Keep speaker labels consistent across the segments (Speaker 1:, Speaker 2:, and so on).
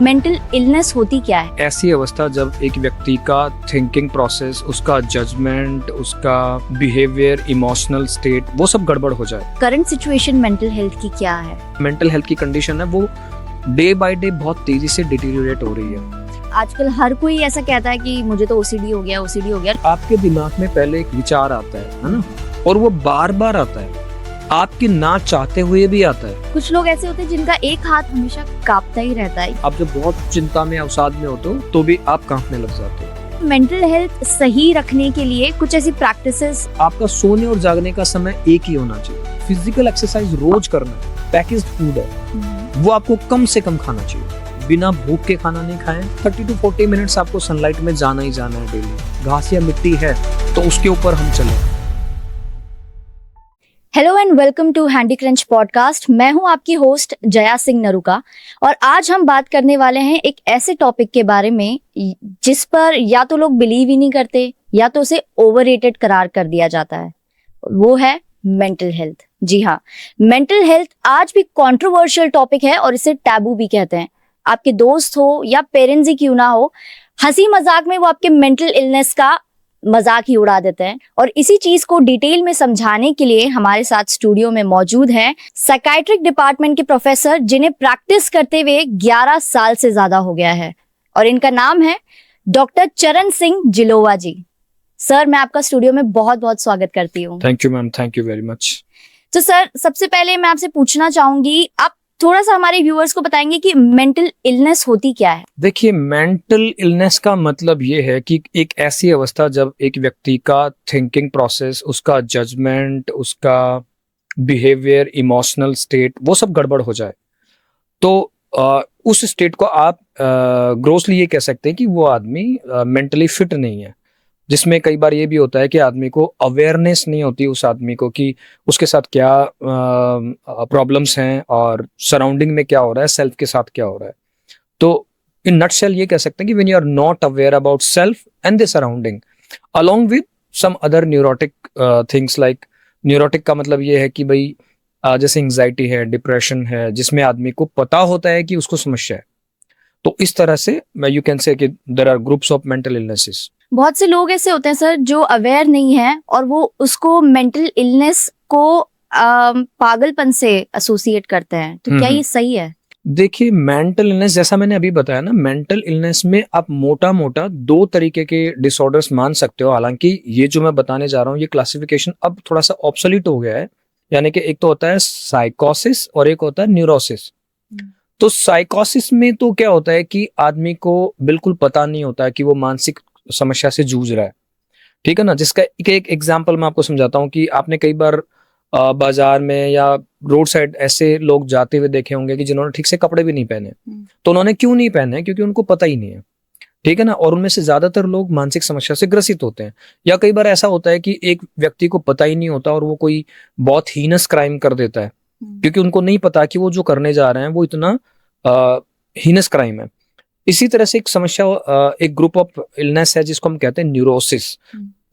Speaker 1: Mental illness होती क्या है?
Speaker 2: ऐसी अवस्था जब एक व्यक्ति का थिंकिंग प्रोसेस, उसका जजमेंट, उसका बिहेवियर, इमोशनल स्टेट, वो सब गड़बड़ हो जाए।
Speaker 1: करंट सिचुएशन मेंटल हेल्थ की क्या है?
Speaker 2: मेंटल हेल्थ की कंडीशन है वो डे बाय डे बहुत तेजी से डिटीरियोरेट हो रही है।
Speaker 1: आजकल हर कोई ऐसा कहता है कि मुझे तो ओसीडी हो गया, ओसीडी हो गया।
Speaker 2: आपके दिमाग में पहले एक विचार आता है ना, और वो बार बार आता है, आपके ना चाहते हुए भी आता है।
Speaker 1: कुछ लोग ऐसे होते हैं जिनका एक हाथ हमेशा कांपता ही रहता है।
Speaker 2: आप जब बहुत चिंता में, अवसाद में होते हो तो भी आप कांपने लग जाते हो।
Speaker 1: मेंटल हेल्थ सही रखने के लिए कुछ ऐसी प्रैक्टिसेस।
Speaker 2: आपका सोने और जागने का समय एक ही होना चाहिए। फिजिकल एक्सरसाइज रोज करना है। पैकेज्ड फूड है वो आपको कम से कम खाना चाहिए। बिना भूख के खाना नहीं खाएं। 30 to 40 मिनट्स आपको सनलाइट में जाना ही जाना है डेली। घास या मिट्टी है तो उसके ऊपर हम चलें।
Speaker 1: Hello and welcome to Handy Crunch podcast. मैं हूं आपकी होस्ट जया सिंह नरुका और आज हम बात करने वाले हैं एक ऐसे टॉपिक के बारे में जिस पर या तो लोग बिलीव ही नहीं करते या तो उसे ओवररेटेड करार कर दिया जाता है। वो है मेंटल हेल्थ। जी हाँ, मेंटल हेल्थ आज भी कंट्रोवर्शियल टॉपिक है और इसे टैबू भी कहते हैं। आपके दोस्त हो या पेरेंट्स ही क्यों ना हो, हंसी मजाक में वो आपके मेंटल इलनेस का मजाक ही उड़ा देते हैं। और इसी चीज को डिटेल में समझाने के लिए हमारे साथ स्टूडियो में मौजूद हैं साइकाइट्रिक डिपार्टमेंट के प्रोफेसर, जिन्हें प्रैक्टिस करते हुए 11 साल से ज्यादा हो गया है, और इनका नाम है डॉक्टर चरण सिंह जिलोवा जी। सर, मैं आपका स्टूडियो में बहुत बहुत स्वागत करती हूँ।
Speaker 2: Thank you ma'am, thank you very much.
Speaker 1: तो सर, सबसे पहले मैं आपसे पूछना चाहूंगी, आप थोड़ा सा हमारे व्यूअर्स को बताएंगे कि मेंटल इलनेस होती क्या है?
Speaker 2: देखिए, मेंटल इलनेस का मतलब ये है कि एक ऐसी अवस्था जब एक व्यक्ति का थिंकिंग प्रोसेस, उसका जजमेंट, उसका बिहेवियर, इमोशनल स्टेट, वो सब गड़बड़ हो जाए। तो उस स्टेट को आप ग्रोसली ये कह सकते हैं कि वो आदमी मेंटली फिट नहीं है। जिसमें कई बार ये भी होता है कि आदमी को अवेयरनेस नहीं होती उस आदमी को कि उसके साथ क्या प्रॉब्लम्स हैं और सराउंडिंग में क्या हो रहा है, सेल्फ के साथ क्या हो रहा है। तो इन नटशेल ये कह सकते हैं कि when you are not aware about self and the surrounding along with some other neurotic things. Like neurotic का मतलब ये है कि भाई जैसे एंजाइटी है, डिप्रेशन है, जिसमें आदमी को पता होता है कि उसको समस्या है। तो इस तरह से मैं यू कैन से कि there are groups of mental illnesses.
Speaker 1: बहुत से लोग ऐसे होते हैं सर जो अवेयर नहीं है और वो उसको मेंटल इलनेस को पागलपन से एसोसिएट करते हैं। तो क्या ये सही है?
Speaker 2: देखिए, मेंटल इलनेस जैसा मैंने अभी बताया ना, मेंटल इलनेस में आप मोटा मोटा 2 तरीके के डिसऑर्डर्स मान सकते हो। हालांकि ये जो मैं बताने जा रहा हूँ, ये क्लासिफिकेशन अब थोड़ा सा ऑब्सोलीट हो गया है। यानी कि एक तो होता है साइकोसिस और एक होता है न्यूरोसिस। तो साइकोसिस में तो क्या होता है कि आदमी को बिल्कुल पता नहीं होता है कि वो मानसिक समस्या से जूझ रहा है। ठीक है ना। जिसका एक एग्जांपल मैं आपको समझाता हूँ कि आपने कई बार बाजार में या रोड साइड ऐसे लोग जाते हुए देखे होंगे कि जिन्होंने ठीक से कपड़े भी नहीं पहने। तो उन्होंने क्यों नहीं पहने? क्योंकि उनको पता ही नहीं है। ठीक है ना। और उनमें से ज्यादातर लोग मानसिक समस्या से ग्रसित होते हैं। या कई बार ऐसा होता है कि एक व्यक्ति को पता ही नहीं होता और वो कोई बहुत हीनस क्राइम कर देता है, क्योंकि उनको नहीं पता कि वो जो करने जा रहे हैं वो इतना हीनस क्राइम है। इसी तरह से एक समस्या, एक ग्रुप ऑफ इलनेस है जिसको हम कहते हैं न्यूरोसिस।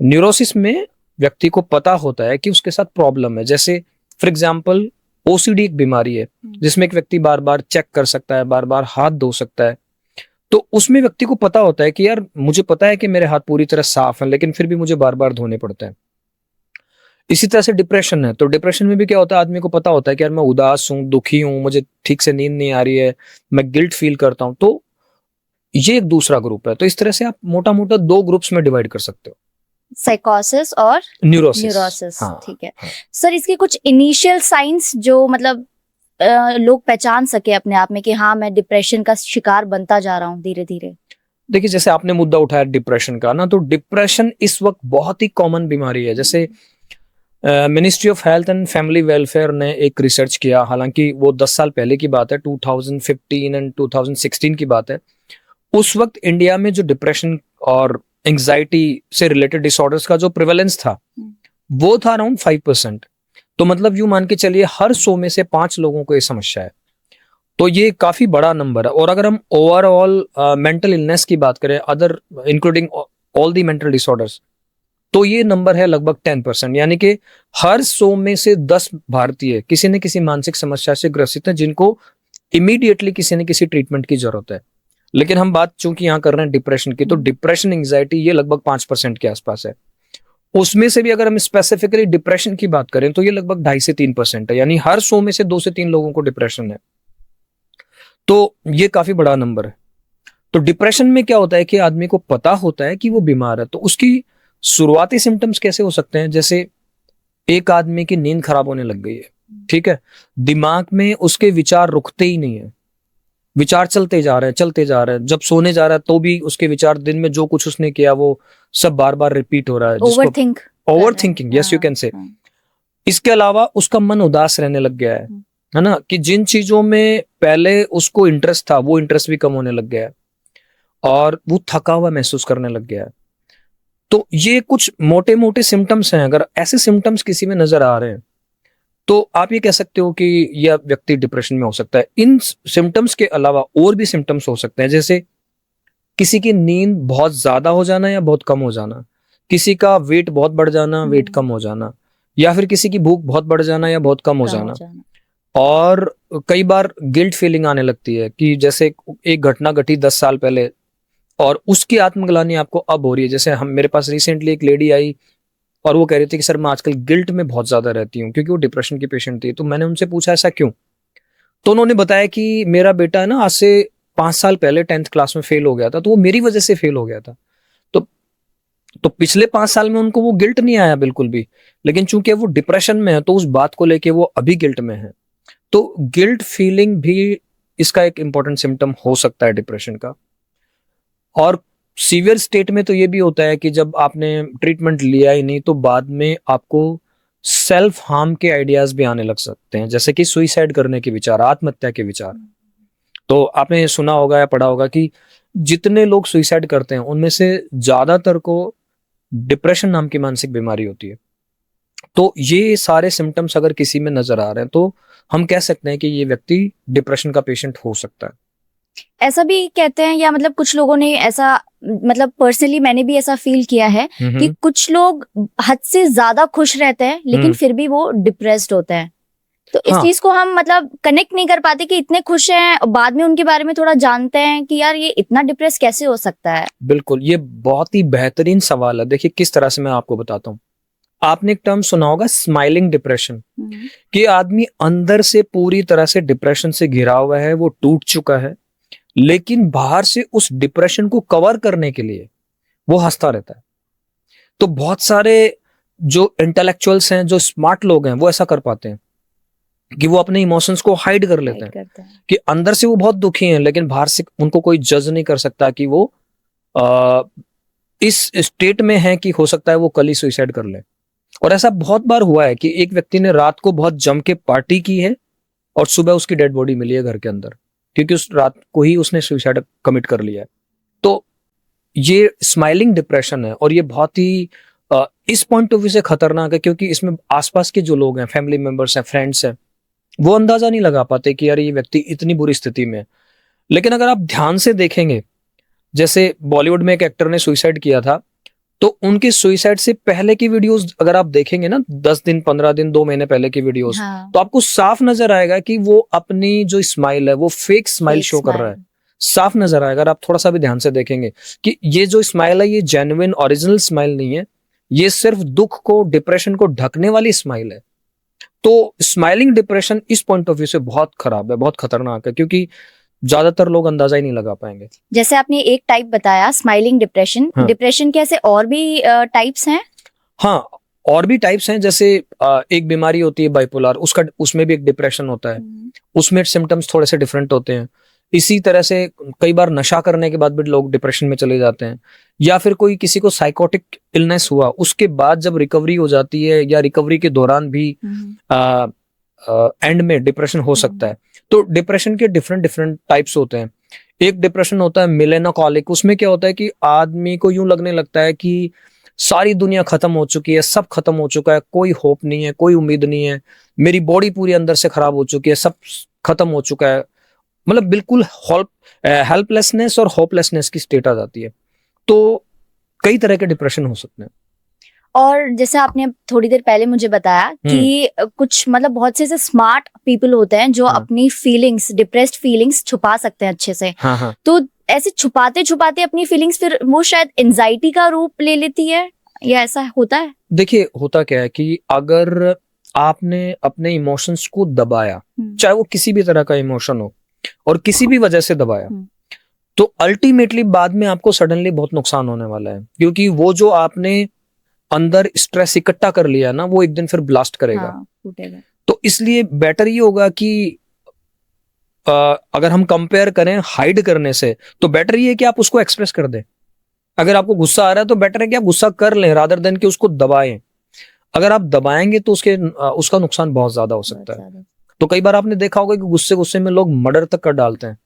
Speaker 2: न्यूरोसिस में व्यक्ति को पता होता है कि उसके साथ प्रॉब्लम है। जैसे फॉर एग्जांपल ओसीडी एक बीमारी है जिसमें एक व्यक्ति बार बार चेक कर सकता है, बार बार हाथ धो सकता है। तो उसमें व्यक्ति को पता होता है कि यार मुझे पता है कि मेरे हाथ पूरी तरह साफ हैं, लेकिन फिर भी मुझे बार बार धोने पड़ते हैं। इसी तरह से डिप्रेशन है। तो डिप्रेशन में भी क्या होता है, आदमी को पता होता है कि यार मैं उदास हूँ, दुखी हूँ, मुझे ठीक से नींद नहीं आ रही है, मैं गिल्ट फील करता हूँ। तो ये एक दूसरा ग्रुप है। तो इस तरह से आप मोटा मोटा 2 ग्रुप्स में डिवाइड कर सकते हो,
Speaker 1: साइकोसिस और न्यूरोसिस।
Speaker 2: हाँ,
Speaker 1: ठीक है।
Speaker 2: हाँ।
Speaker 1: सर, इसके कुछ इनिशियल साइंस जो मतलब लोग पहचान सके अपने आप में कि हाँ, मैं डिप्रेशन का शिकार बनता जा रहा हूँ धीरे धीरे।
Speaker 2: देखिए, जैसे आपने मुद्दा उठाया डिप्रेशन का ना, तो डिप्रेशन इस वक्त बहुत ही कॉमन बीमारी है। जैसे ministry of health and family welfare ने एक रिसर्च किया, हालांकि वो 10 साल पहले की बात है, 2015 एंड 2016 की बात है। उस वक्त इंडिया में जो डिप्रेशन और एंजाइटी से रिलेटेड डिसऑर्डर्स का जो प्रिवेलेंस था वो था अराउंड 5%। तो मतलब यूं मान के चलिए हर 100 में से 5 लोगों को ये समस्या है। तो ये काफी बड़ा नंबर है। और अगर हम ओवरऑल मेंटल इलनेस की बात करें, other including all the mental disorders, तो ये नंबर है लगभग 10%। यानी कि हर 100 में से 10 भारतीय किसी न किसी मानसिक समस्या से ग्रसित हैं, जिनको इमीडिएटली किसी न किसी ट्रीटमेंट की जरूरत है। लेकिन हम बात चूंकि यहाँ कर रहे हैं डिप्रेशन की, तो डिप्रेशन एंजाइटी ये लगभग 5% के आसपास है। उसमें से भी अगर हम स्पेसिफिकली डिप्रेशन की बात करें तो ये लगभग 2.5 से 3% है, यानी हर 100 में से 2 से 3 लोगों को डिप्रेशन है। तो ये काफी बड़ा नंबर है। तो डिप्रेशन में क्या होता है कि आदमी को पता होता है कि वो बीमार है, तो उसकी शुरुआती सिम्टम्स कैसे हो सकते हैं? जैसे एक आदमी की नींद खराब होने लग गई है, ठीक है, दिमाग में उसके विचार रुकते ही नहीं है, विचार चलते जा रहे हैं, जब सोने जा रहा है तो भी उसके विचार, दिन में जो कुछ उसने किया वो सब बार बार रिपीट हो रहा है, over thinking, yes you can से। इसके अलावा उसका मन उदास रहने लग गया है ना, कि जिन चीजों में पहले उसको इंटरेस्ट था वो इंटरेस्ट भी कम होने लग गया है, और वो थका हुआ महसूस करने लग गया है। तो ये कुछ मोटे मोटे सिम्टम्स हैं। अगर ऐसे सिम्टम्स किसी में नजर आ रहे हैं तो आप ये कह सकते हो कि यह व्यक्ति डिप्रेशन में हो सकता है। इन सिम्टम्स के अलावा और भी सिम्टम्स हो सकते हैं, जैसे किसी की नींद बहुत ज्यादा हो जाना या बहुत कम हो जाना, किसी का वेट बहुत बढ़ जाना, वेट कम हो जाना, या फिर किसी की भूख बहुत बढ़ जाना या बहुत कम हो जाना। और कई बार गिल्ट फीलिंग आने लगती है कि जैसे एक घटना घटी 10 साल पहले और उसकी आत्मग्लानि आपको अब हो रही है। जैसे मेरे पास रिसेंटली एक लेडी आई और वो कह रही थी कि सर मैं आजकल गिल्ट में बहुत ज्यादा रहती हूँ, क्योंकि वो डिप्रेशन की पेशेंट थी। तो मैंने उनसे पूछा ऐसा क्यों, तो उन्होंने बताया कि मेरा बेटा है ना, आज से 5 साल पहले 10th क्लास में फेल हो गया था, तो वो मेरी वजह से फेल हो गया था। तो पिछले 5 साल में उनको वो गिल्ट नहीं आया बिल्कुल भी, लेकिन चूंकि वो डिप्रेशन में है तो उस बात को लेके वो अभी गिल्ट में है। तो गिल्ट फीलिंग भी इसका एक इंपॉर्टेंट सिम्टम हो सकता है डिप्रेशन का। और सीवियर स्टेट में तो ये भी होता है कि जब आपने ट्रीटमेंट लिया ही नहीं तो बाद में आपको सेल्फ हार्म के आइडियाज भी आने लग सकते हैं, जैसे कि सुइसाइड करने के विचार, आत्महत्या के विचार। तो आपने सुना होगा या पढ़ा होगा कि जितने लोग सुइसाइड करते हैं उनमें से ज्यादातर को डिप्रेशन नाम की मानसिक बीमारी होती है। तो ये सारे सिम्टम्स अगर किसी में नजर आ रहे हैं तो हम कह सकते हैं कि ये व्यक्ति डिप्रेशन का पेशेंट हो सकता है।
Speaker 1: ऐसा भी कहते हैं, या मतलब कुछ लोगों ने ऐसा, मतलब पर्सनली मैंने भी ऐसा फील किया है कि कुछ लोग हद से ज्यादा खुश रहते हैं लेकिन फिर भी वो डिप्रेस्ड होते हैं। तो इस चीज को हम मतलब कनेक्ट नहीं कर पाते कि इतने खुश हैं, बाद में उनके बारे में थोड़ा जानते हैं कि यार ये इतना डिप्रेस कैसे हो सकता है।
Speaker 2: बिल्कुल, ये बहुत ही बेहतरीन सवाल है। देखिए किस तरह से मैं आपको बताता हूँ। आपने एक टर्म सुना होगा स्माइलिंग डिप्रेशन, कि आदमी अंदर से पूरी तरह से डिप्रेशन से घिरा हुआ है, वो टूट चुका है, लेकिन बाहर से उस डिप्रेशन को कवर करने के लिए वो हंसता रहता है। तो बहुत सारे जो इंटेलेक्चुअल्स हैं, जो स्मार्ट लोग हैं, वो ऐसा कर पाते हैं कि वो अपने इमोशंस को हाइड कर लेते हैं कि अंदर से वो बहुत दुखी हैं, लेकिन बाहर से उनको कोई जज नहीं कर सकता कि वो इस स्टेट में है कि हो सकता है वो कल ही सुसाइड कर ले। और ऐसा बहुत बार हुआ है कि एक व्यक्ति ने रात को बहुत जम के पार्टी की है और सुबह उसकी डेड बॉडी मिली है घर के अंदर, क्योंकि उस रात को ही उसने सुसाइड कमिट कर लिया है। तो ये स्माइलिंग डिप्रेशन है, और ये बहुत ही इस पॉइंट ऑफ व्यू से खतरनाक है क्योंकि इसमें आसपास के जो लोग हैं, फैमिली मेंबर्स हैं, फ्रेंड्स हैं, वो अंदाजा नहीं लगा पाते कि यार ये व्यक्ति इतनी बुरी स्थिति में है। लेकिन अगर आप ध्यान से देखेंगे, जैसे बॉलीवुड में एक एक्टर ने सुसाइड किया था, तो उनके सुसाइड से पहले की वीडियोस अगर आप देखेंगे ना, 10 दिन, 15 दिन, 2 महीने पहले की वीडियोस, तो आपको साफ नजर आएगा कि वो अपनी जो स्माइल है वो फेक स्माइल शो कर रहा है। साफ नजर आएगा अगर आप थोड़ा सा भी ध्यान से देखेंगे कि ये जो स्माइल है ये जेन्युइन ओरिजिनल स्माइल नहीं है, ये सिर्फ दुख को, डिप्रेशन को ढकने वाली स्माइल है। तो स्माइलिंग डिप्रेशन इस पॉइंट ऑफ व्यू से बहुत खराब है, बहुत खतरनाक है, क्योंकि ज्यादातर लोग अंदाजा ही नहीं लगा पाएंगे।
Speaker 1: जैसे आपने एक टाइप बताया स्माइलिंग डिप्रेशन, डिप्रेशन के ऐसे और भी टाइप्स हैं?
Speaker 2: हाँ, और भी टाइप्स हैं। जैसे एक बीमारी होती है बाइपोलर, उसमें भी एक डिप्रेशन होता है, उसमें सिम्टम्स थोड़े से डिफरेंट होते हैं। इसी तरह से कई बार नशा करने के बाद भी लोग डिप्रेशन में चले जाते हैं, या फिर कोई किसी को साइकोटिक इलनेस हुआ, उसके बाद जब रिकवरी हो जाती है या रिकवरी के दौरान भी एंड में डिप्रेशन हो सकता है। तो डिप्रेशन के डिफरेंट टाइप्स होते हैं। एक डिप्रेशन होता है मेलेनोकॉलिक, उसमें क्या होता है कि आदमी को यूं लगने लगता है कि सारी दुनिया खत्म हो चुकी है, सब खत्म हो चुका है, कोई होप नहीं है, कोई उम्मीद नहीं है, मेरी बॉडी पूरी अंदर से खराब हो चुकी है, सब खत्म हो चुका है, मतलब बिल्कुल हेल्पलेसनेस और होपलेसनेस की स्टेट आ जाती है। तो कई तरह के डिप्रेशन हो सकते हैं।
Speaker 1: और जैसे आपने थोड़ी देर पहले मुझे बताया कि कुछ मतलब बहुत से ऐसे स्मार्ट पीपल होते हैं जो अपनी फीलिंग्स, डिप्रेस्ड फीलिंग्स छुपा सकते हैं अच्छे से।
Speaker 2: हाँ।
Speaker 1: तो ऐसे छुपाते छुपाते अपनी फीलिंग्स फिर वो शायद एंजाइटी का रूप ले लेती है, या ऐसा होता है?
Speaker 2: देखिए होता क्या है कि अगर आपने अपने इमोशंस को दबाया, चाहे वो किसी भी तरह का इमोशन हो और किसी भी वजह से दबाया, तो अल्टीमेटली बाद में आपको सडनली बहुत नुकसान होने वाला है, क्योंकि वो जो आपने अंदर स्ट्रेस इकट्ठा कर लिया है ना, वो एक दिन फिर ब्लास्ट करेगा।
Speaker 1: फूटेगा।
Speaker 2: तो इसलिए बेटर ये होगा कि अगर हम कंपेयर करें हाइड करने से, तो बेटर ये है कि आप उसको एक्सप्रेस कर दें। अगर आपको गुस्सा आ रहा है तो बेटर है कि आप गुस्सा कर लें रादर देन कि उसको दबाएं। अगर आप दबाएंगे तो उसका नुकसान बहुत ज्यादा हो सकता है। तो कई बार आपने देखा होगा कि गुस्से गुस्से में लोग मर्डर तक कर डालते हैं।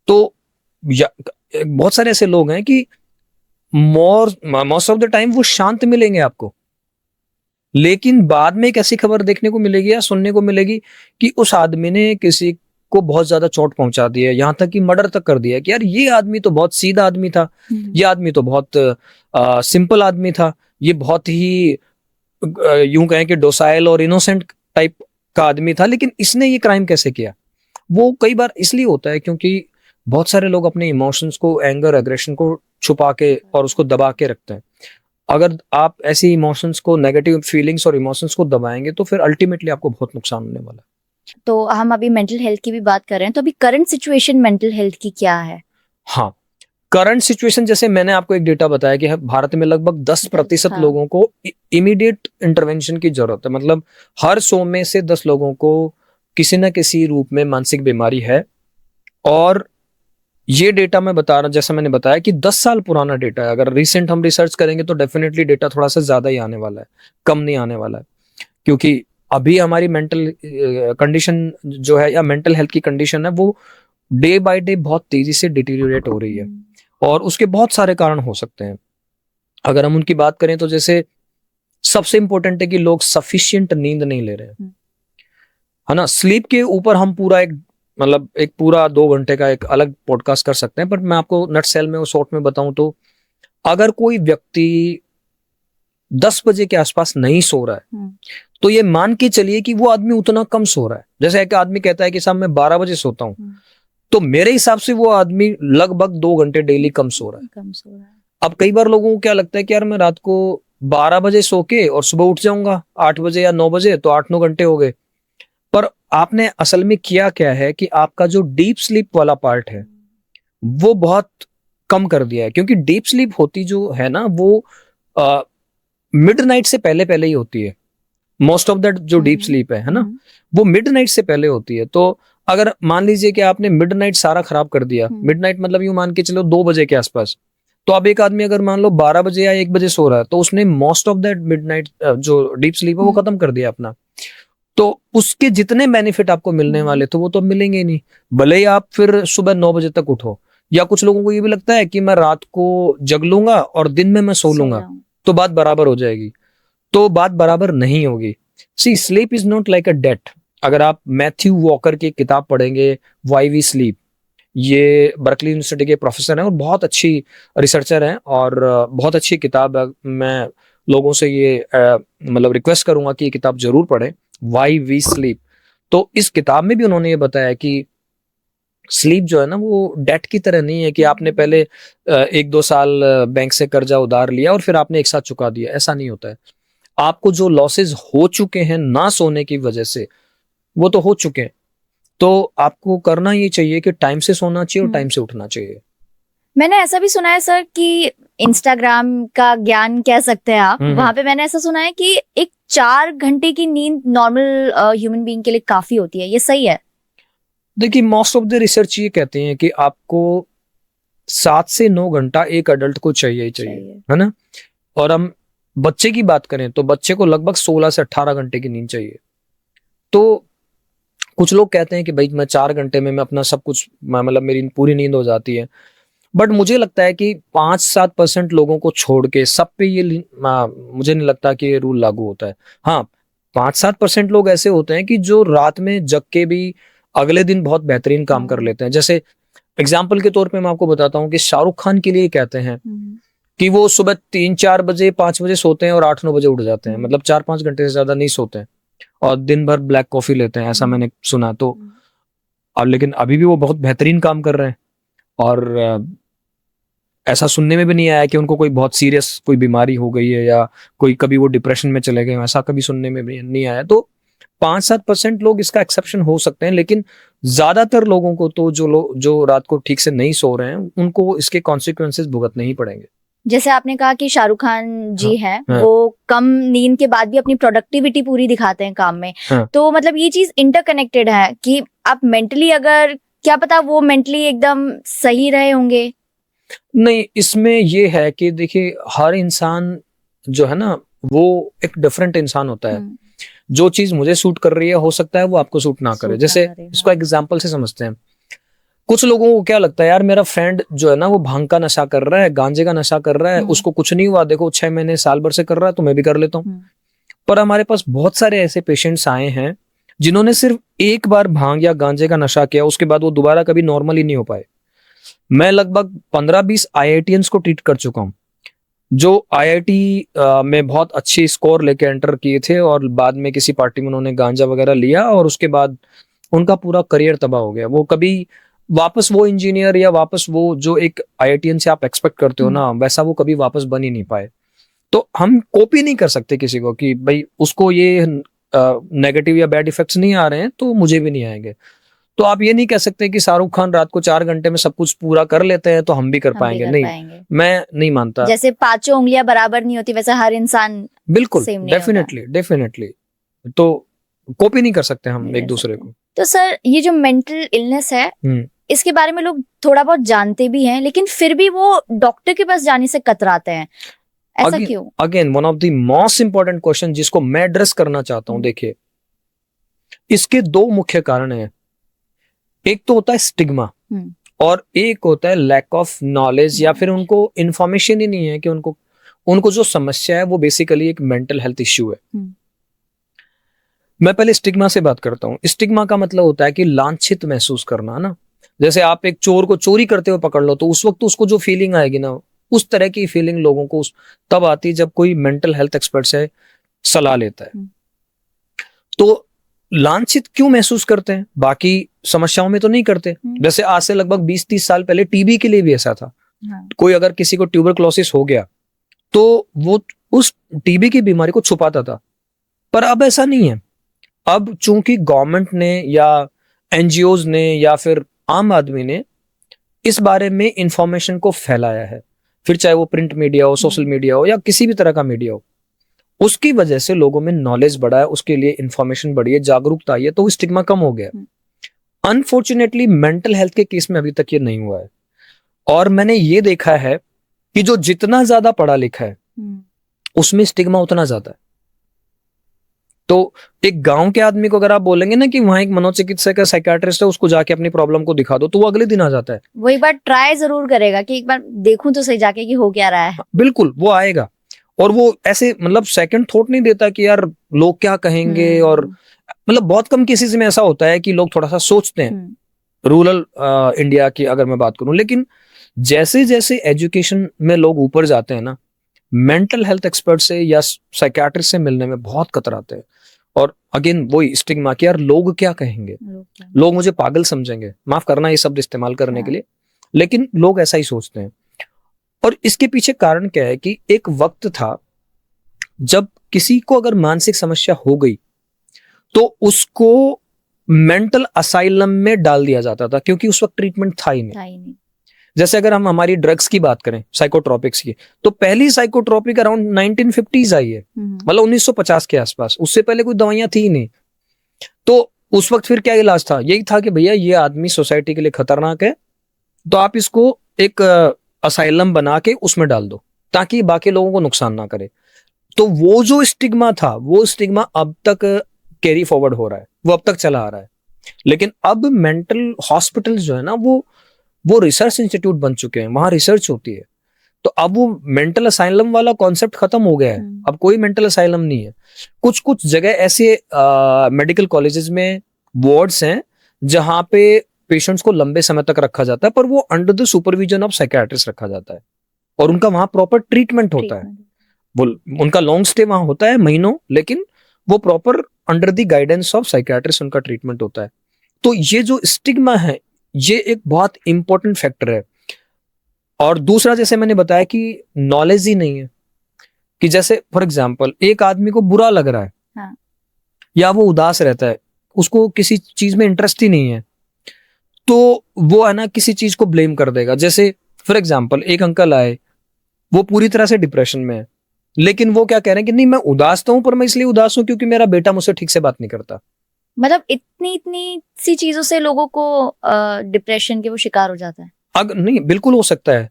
Speaker 2: तो बहुत सारे ऐसे लोग हैं कि मोस्ट ऑफ द टाइम वो शांत मिलेंगे आपको, लेकिन बाद में एक ऐसी खबर देखने को मिलेगी या सुनने को मिलेगी कि उस आदमी ने किसी को बहुत ज्यादा चोट पहुंचा दी है, यहां तक कि मर्डर तक कर दिया है कि यार ये आदमी तो बहुत सीधा आदमी था, ये आदमी तो बहुत सिंपल आदमी था, ये बहुत ही यूं कहें कि डोसाइल और इनोसेंट टाइप का आदमी था, लेकिन इसने ये क्राइम कैसे किया। वो कई बार इसलिए होता है क्योंकि बहुत सारे लोग अपने इमोशंस को, एंगर, एग्रेशन को छुपा के और उसको दबा के रखते हैं। अगर आप ऐसी इमोशंस को, नेगेटिव फीलिंग्स और इमोशंस को दबाएंगे तो फिर अल्टीमेटली आपको बहुत नुकसान होने वाला है।
Speaker 1: तो हम अभी मेंटल हेल्थ की भी बात कर रहे हैं, तो अभी करंट सिचुएशन मेंटल हेल्थ की क्या है?
Speaker 2: हाँ, करंट सिचुएशन जैसे मैंने आपको एक डेटा बताया कि भारत में लगभग 10% लोगों को इमीडिएट इंटरवेंशन की जरूरत है। मतलब हर 100 में से 10 लोगों को किसी न किसी रूप में मानसिक बीमारी है। और ये डेटा मैं बता रहा हूं, जैसा मैंने बताया कि 10 साल पुराना डेटा है। अगर रिसेंट हम रिसर्च करेंगे तो डेफिनेटली डेटा थोड़ा सा ज्यादा ही आने वाला है, कम नहीं आने वाला है, क्योंकि अभी हमारी मेंटल कंडीशन जो है या मेंटल हेल्थ की कंडीशन है वो डे बाय डे बहुत तेजी से डिटीरियोरेट हो रही है। और उसके बहुत सारे कारण हो सकते हैं। अगर हम उनकी बात करें तो जैसे सबसे इंपॉर्टेंट है कि लोग सफिशिएंट नींद नहीं ले रहे हैं, है ना। स्लीप के ऊपर हम पूरा एक पूरा 2 घंटे का एक अलग पॉडकास्ट कर सकते हैं, बट मैं आपको नट सेल में और शॉर्ट में बताऊं तो अगर कोई व्यक्ति 10 बजे के आसपास नहीं सो रहा है तो ये मान के चलिए कि वो आदमी उतना कम सो रहा है। जैसे एक आदमी कहता है कि साहब मैं 12 बजे सोता हूं, तो मेरे हिसाब से वो आदमी लगभग 2 घंटे डेली कम सो रहा है। अब कई बार लोगों को क्या लगता है कि यार मैं रात को 12 बजे सो के और सुबह उठ जाऊंगा 8 बजे या 9 बजे, तो 8-9 घंटे हो गए। पर आपने असल में किया क्या है कि आपका जो डीप स्लीप वाला पार्ट है वो बहुत कम कर दिया है, क्योंकि डीप स्लीप होती जो है ना वो मिडनाइट से पहले पहले ही होती है। मोस्ट ऑफ दैट जो डीप स्लीप है ना, वो मिडनाइट से पहले होती है। तो अगर मान लीजिए कि आपने मिडनाइट सारा खराब कर दिया, मिडनाइट मतलब यूं मान के चलो 2 बजे के आसपास, तो अब एक आदमी अगर मान लो 12 बजे या 1 बजे सो रहा है तो उसने मोस्ट ऑफ दैट मिडनाइट जो डीप स्लीप है वो खत्म कर दिया अपना। तो उसके जितने बेनिफिट आपको मिलने वाले तो वो तो मिलेंगे ही नहीं, भले ही आप फिर सुबह 9 बजे तक उठो। या कुछ लोगों को ये भी लगता है कि मैं रात को जग लूंगा और दिन में मैं सो लूंगा तो बात बराबर हो जाएगी, तो बात बराबर नहीं होगी। See, sleep is not like a date. अगर आप मैथ्यू वॉकर की किताब पढ़ेंगे, व्हाई वी स्लीप, ये बर्कली यूनिवर्सिटी के प्रोफेसर हैं और बहुत अच्छी रिसर्चर हैं और बहुत अच्छी किताब है। मैं लोगों से ये मतलब रिक्वेस्ट करूंगा कि ये किताब जरूर पढ़ें, व्हाई वी स्लीप। तो इस किताब में भी उन्होंने ये बताया कि स्लीप जो है ना वो डेट की तरह नहीं है कि आपने पहले 1-2 साल बैंक से कर्जा उधार लिया और फिर आपने एक साथ चुका दिया, ऐसा नहीं होता है। आपको जो लॉसेस हो चुके हैं ना सोने की वजह से, वो तो हो चुके हैं। तो आपको करना ये चाहिए कि टाइम से सोना चाहिए और टाइम से उठना चाहिए।
Speaker 1: मैंने ऐसा भी सुना है सर कि इंस्टाग्राम का ज्ञान कह सकते हैं आप, वहां पे मैंने ऐसा सुना है कि एक 4 घंटे की नींद नॉर्मल ह्यूमन बीइंग के लिए काफी होती है, ये सही है?
Speaker 2: देखिए, मोस्ट ऑफ द रिसर्च ये कहते हैं कि आपको 7 से 9 घंटा एक अडल्ट को चाहिए ही चाहिए, है ना। और हम बच्चे की बात करें तो बच्चे को लगभग 16 से 18 घंटे की नींद चाहिए। तो कुछ लोग कहते हैं कि भाई मैं 4 घंटे में मैं अपना सब कुछ, मतलब मेरी पूरी नींद हो जाती है। बट मुझे लगता है कि 5-7% लोगों को छोड़ के सब पे ये मुझे नहीं लगता कि ये रूल लागू होता है। हाँ, 5-7% लोग ऐसे होते हैं कि जो रात में जग के भी अगले दिन बहुत बेहतरीन काम कर लेते हैं। जैसे एग्जाम्पल के तौर पे मैं आपको बताता हूँ कि शाहरुख खान के लिए कहते हैं कि वो सुबह 3-4 बजे 5 बजे सोते हैं और 8-9 बजे उठ जाते हैं, मतलब 4-5 घंटे से ज्यादा नहीं सोते हैं और दिन भर ब्लैक कॉफी लेते हैं, ऐसा मैंने सुना। तो और लेकिन अभी भी वो बहुत बेहतरीन काम कर रहे हैं और ऐसा सुनने में भी नहीं आया कि उनको कोई बहुत सीरियस कोई बीमारी हो गई है या कोई कभी वो डिप्रेशन में चले गए, ऐसा कभी सुनने में भी नहीं आया। तो 5-7% लोग इसका एक्सेप्शन हो सकते हैं, लेकिन ज्यादातर लोगों को तो जो रात को ठीक से नहीं सो रहे हैं उनको इसके कॉन्सिक्वेंसेस भुगतने ही पड़ेंगे।
Speaker 1: जैसे आपने कहा कि शाहरुख खान जी हैं,
Speaker 2: हाँ।
Speaker 1: वो कम नींद के बाद भी अपनी प्रोडक्टिविटी पूरी दिखाते हैं काम में।
Speaker 2: हाँ।
Speaker 1: तो मतलब ये चीज इंटरकनेक्टेड है कि आप मेंटली, अगर क्या पता वो मेंटली एकदम सही रहे होंगे।
Speaker 2: नहीं, इसमें ये है कि देखिए हर इंसान जो है ना वो एक डिफरेंट इंसान होता है। जो चीज मुझे सूट कर रही है हो सकता है वो आपको सूट ना करे। जैसे इसको एग्जांपल से समझते हैं, कुछ लोगों को क्या लगता है, यार मेरा फ्रेंड जो है ना वो भांग का नशा कर रहा है, गांजे का नशा कर रहा है, उसको कुछ नहीं हुआ, देखो 6 महीने साल भर से कर रहा है तो मैं भी कर लेता हूँ। पर हमारे पास बहुत सारे ऐसे पेशेंट्स आए हैं जिन्होंने सिर्फ एक बार भांग या गांजे का नशा किया, उसके बाद वो दोबारा कभी नॉर्मल ही नहीं हो पाए। मैं लगभग 15-20 IITians को ट्रीट कर चुका हूँ जो IIT में बहुत अच्छी स्कोर लेके एंटर किए थे और बाद में किसी पार्टी में उन्होंने गांजा वगैरह लिया और उसके बाद उनका पूरा करियर तबाह हो गया। वो कभी वापस वो इंजीनियर या वापस वो जो एक IITian से आप एक्सपेक्ट करते हो ना वैसा वो कभी वापस बन ही नहीं पाए। तो हम कॉपी नहीं कर सकते किसी को कि भाई उसको ये नेगेटिव या बैड इफेक्ट्स नहीं आ रहे हैं तो मुझे भी नहीं आएंगे। तो आप ये नहीं कह सकते कि शाहरुख खान रात को 4 घंटे में सब कुछ पूरा कर लेते हैं तो हम भी कर पाएंगे। नहीं, मैं नहीं मानता।
Speaker 1: जैसे 5 उंगलियां बराबर नहीं होती वैसे हर इंसान
Speaker 2: बिल्कुल डेफिनेटली तो कॉपी नहीं कर सकते हम एक दूसरे को।
Speaker 1: तो सर ये जो मेंटल इलनेस है इसके बारे में लोग थोड़ा बहुत जानते भी हैं लेकिन फिर भी वो डॉक्टर के पास जाने से कतराते हैं, ऐसा क्यों?
Speaker 2: Again one of the most important question जिसको मैं एड्रेस करना चाहता हूं। देखिए इसके 2 मुख्य कारण हैं। एक तो होता है स्टिग्मा और एक होता है लैक ऑफ नॉलेज या फिर उनको इंफॉर्मेशन ही नहीं है कि उनको जो समस्या है वो बेसिकली एक मेंटल हेल्थ इश्यू है। मैं पहले स्टिग्मा से बात करता हूँ। स्टिग्मा का मतलब होता है कि लांछित महसूस करना ना। जैसे आप एक चोर को चोरी करते हुए पकड़ लो तो उस वक्त उसको जो फीलिंग आएगी ना उस तरह की फीलिंग लोगों को तब आती है जब कोई मेंटल हेल्थ एक्सपर्ट से सलाह लेता है। तो लांछित क्यों महसूस करते हैं, बाकी समस्याओं में तो नहीं करते। जैसे आज से लगभग 20-30 साल पहले टीबी के लिए भी ऐसा था। कोई अगर किसी को ट्यूबरक्लोसिस हो गया तो वो उस टीबी की बीमारी को छुपाता था, पर अब ऐसा नहीं है। अब चूंकि गवर्नमेंट ने या NGOs ने या फिर आम आदमी ने इस बारे में इंफॉर्मेशन को फैलाया है, फिर चाहे वो प्रिंट मीडिया हो, सोशल मीडिया हो या किसी भी तरह का मीडिया हो, उसकी वजह से लोगों में नॉलेज बढ़ा है, उसके लिए इंफॉर्मेशन बढ़ी है, जागरूकता आई है, तो स्टिग्मा कम हो गया। अनफॉर्चुनेटली मेंटल हेल्थ के केस में अभी तक ये नहीं हुआ है। और मैंने ये देखा है कि जो जितना ज्यादा पढ़ा लिखा है उसमें स्टिग्मा उतना ज्यादा है। तो एक गांव के आदमी को अगर आप बोलेंगे ना कि वहां एक मनोचिकित्सक है, साइकियाट्रिस्ट है, उसको जाके अपनी प्रॉब्लम को दिखा दो, तो वो अगले दिन आ जाता है।
Speaker 1: वो एक बार ट्राई जरूर करेगा कि एक बार देखूं तो सही जाके कि हो क्या रहा है।
Speaker 2: बिल्कुल वो आएगा और वो ऐसे मतलब सेकंड थॉट नहीं देता कि यार लोग क्या कहेंगे। और मतलब बहुत कम केसेस में ऐसा होता है कि लोग थोड़ा सा सोचते हैं, रूरल इंडिया की अगर मैं बात करूं। लेकिन जैसे जैसे एजुकेशन में लोग ऊपर जाते हैं ना, मेंटल हेल्थ एक्सपर्ट से या साइकियाट्रिस्ट से मिलने में बहुत कतराते हैं। और अगेन वही स्टिग्मा कि यार लोग क्या कहेंगे, लोग मुझे पागल समझेंगे, माफ करना ये शब्द इस्तेमाल करने के लिए, लेकिन लोग ऐसा ही सोचते हैं। और इसके पीछे कारण क्या है कि एक वक्त था जब किसी को अगर मानसिक समस्या हो गई तो उसको मेंटल असाइलम में डाल दिया जाता था, क्योंकि उस वक्त ट्रीटमेंट था ही नहीं। जैसे अगर हम हमारी ड्रग्स की बात करें, साइकोट्रोपिक्स की, तो पहली साइकोट्रोपिक अराउंड 1950s आई है, मतलब 1950 के आसपास। उससे पहले कोई दवाइयां थी ही नहीं। तो उस वक्त फिर क्या इलाज था? यही था कि भैया ये आदमी सोसाइटी के लिए खतरनाक है, तो आप इसको एक असाइलम बना के उसमें डाल दो ताकि बाकी लोगों को नुकसान ना करे। तो वो जो स्टिग्मा था, वो स्टिग्मा अब तक कैरी फॉरवर्ड हो रहा है, वो अब तक चला आ रहा है। लेकिन अब मेंटल हॉस्पिटल्स जो है ना वो रिसर्च इंस्टीट्यूट बन चुके हैं, वहां रिसर्च होती है। तो अब वो मेंटल असाइलम वाला कॉन्सेप्ट खत्म हो गया है। अब कोई मेंटल असाइलम नहीं है। कुछ जगह ऐसे मेडिकल कॉलेजेस में वार्ड्स हैं जहां पे पेशेंट्स को लंबे समय तक रखा जाता है, पर वो under the supervision of psychiatrist रखा जाता है और उनका वहां प्रॉपर ट्रीटमेंट होता है। वो उनका लॉन्ग स्टे वहां होता है महीनों, लेकिन वो proper under the guidance of psychiatrist उनका ट्रीटमेंट होता है। तो ये जो स्टिग्मा है ये एक बहुत इंपॉर्टेंट फैक्टर है और दूसरा जैसे मैंने बताया कि नॉलेज ही नहीं है, कि जैसे फॉर एग्जाम्पल एक आदमी को बुरा लग रहा है,
Speaker 1: हाँ.
Speaker 2: या वो उदास रहता है, उसको किसी चीज में इंटरेस्ट ही नहीं है, तो वो है ना किसी चीज को ब्लेम कर देगा। जैसे फॉर एग्जाम्पल एक अंकल आए, वो पूरी तरह से डिप्रेशन में है, लेकिन वो क्या कह रहे हैं कि नहीं मैं उदास तो हूं, पर मैं इसलिए उदास हूं क्योंकि मेरा बेटा मुझसे ठीक से बात नहीं करता।
Speaker 1: मतलब इतनी सी चीजों से लोगों को डिप्रेशन के वो शिकार हो जाता है।
Speaker 2: अगर नहीं, बिल्कुल हो सकता है।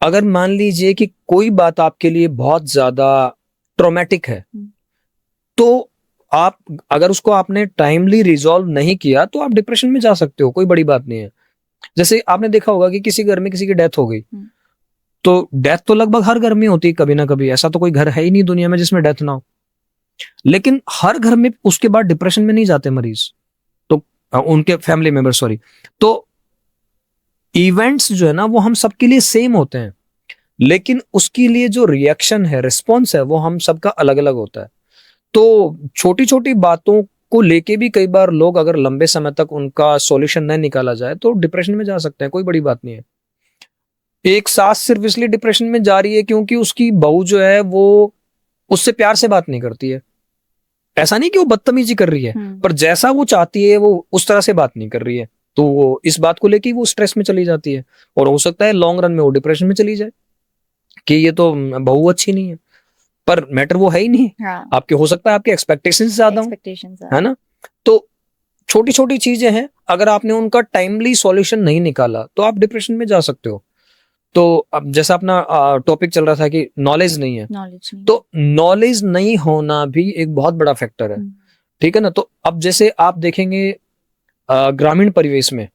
Speaker 2: अगर मान लीजिए कि कोई बात आपके लिए बहुत ज्यादा ट्रॉमेटिक है, तो आप अगर उसको आपने टाइमली रिजॉल्व नहीं किया तो आप डिप्रेशन में जा सकते हो, कोई बड़ी बात नहीं है। जैसे आपने देखा होगा कि किसी घर में किसी की डेथ हो गई, तो डेथ तो लगभग हर घर में होती है कभी ना कभी, ऐसा तो कोई घर है ही नहीं दुनिया में जिसमें डेथ ना हो। लेकिन हर घर में उसके बाद डिप्रेशन में नहीं जाते मरीज, तो उनके फैमिली मेंबर, सॉरी। तो इवेंट्स जो है ना वो हम सबके लिए सेम होते हैं, लेकिन उसके लिए जो रिएक्शन है, रिस्पॉन्स है, वो हम सबका अलग अलग होता है। तो छोटी छोटी बातों को लेके भी कई बार लोग अगर लंबे समय तक उनका सॉल्यूशन नहीं निकाला जाए तो डिप्रेशन में जा सकते हैं, कोई बड़ी बात नहीं है। एक सास सिर्फ इसलिए डिप्रेशन में जा रही है क्योंकि उसकी बहू जो है वो उससे प्यार से बात नहीं करती है। ऐसा नहीं कि वो बदतमीजी कर रही है, पर जैसा वो चाहती है वो उस तरह से बात नहीं कर रही है, तो वो इस बात को लेके वो स्ट्रेस में चली जाती है, और हो सकता है लॉन्ग रन में वो डिप्रेशन में चली जाए कि ये तो बहू अच्छी नहीं है, पर मैटर वो है ही नहीं।
Speaker 1: हाँ.
Speaker 2: आपके हो सकता है आपके एक्सपेक्टेशंस ज्यादा हो, है ना। तो छोटी छोटी चीजें हैं, अगर आपने उनका टाइमली सॉल्यूशन नहीं निकाला तो आप डिप्रेशन में जा सकते हो। तो अब जैसा अपना टॉपिक चल रहा था कि नॉलेज नहीं है, तो नॉलेज नहीं होना भी एक बहुत बड़ा फैक्टर है, ठीक है ना। तो अब जैसे आप देखेंगे ग्रामीण परिवेश में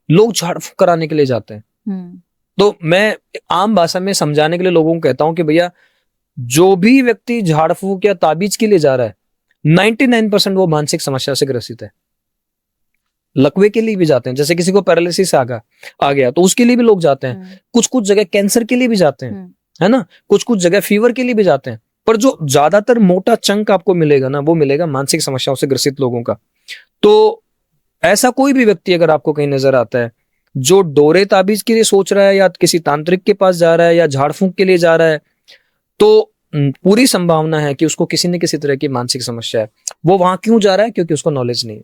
Speaker 2: लोग झाड़ फूक कराने के लिए जाते हैं, तो मैं आम भाषा में समझाने के लिए लोगों को कहता हूं कि भैया जो भी व्यक्ति झाड़ फूक या ताबीज के लिए जा रहा है 99% वो मानसिक समस्या से ग्रसित है। लकवे के लिए भी जाते हैं, जैसे किसी को पैरालिसिस आ गया तो उसके लिए भी लोग जाते हैं, कुछ कुछ जगह कैंसर के लिए भी जाते हैं, है ना, कुछ कुछ जगह फीवर के लिए भी जाते हैं, पर जो ज्यादातर मोटा चंक आपको मिलेगा ना वो मिलेगा मानसिक समस्याओं से ग्रसित लोगों का। तो ऐसा कोई भी व्यक्ति अगर आपको कहीं नजर आता है जो डोरे ताबीज के लिए सोच रहा है या किसी तांत्रिक के पास जा रहा है या झाड़ फूंक के लिए जा रहा है, तो पूरी संभावना है कि उसको किसी न किसी तरह की मानसिक समस्या है। वो वहां क्यों जा रहा है? क्योंकि उसको नॉलेज नहीं है,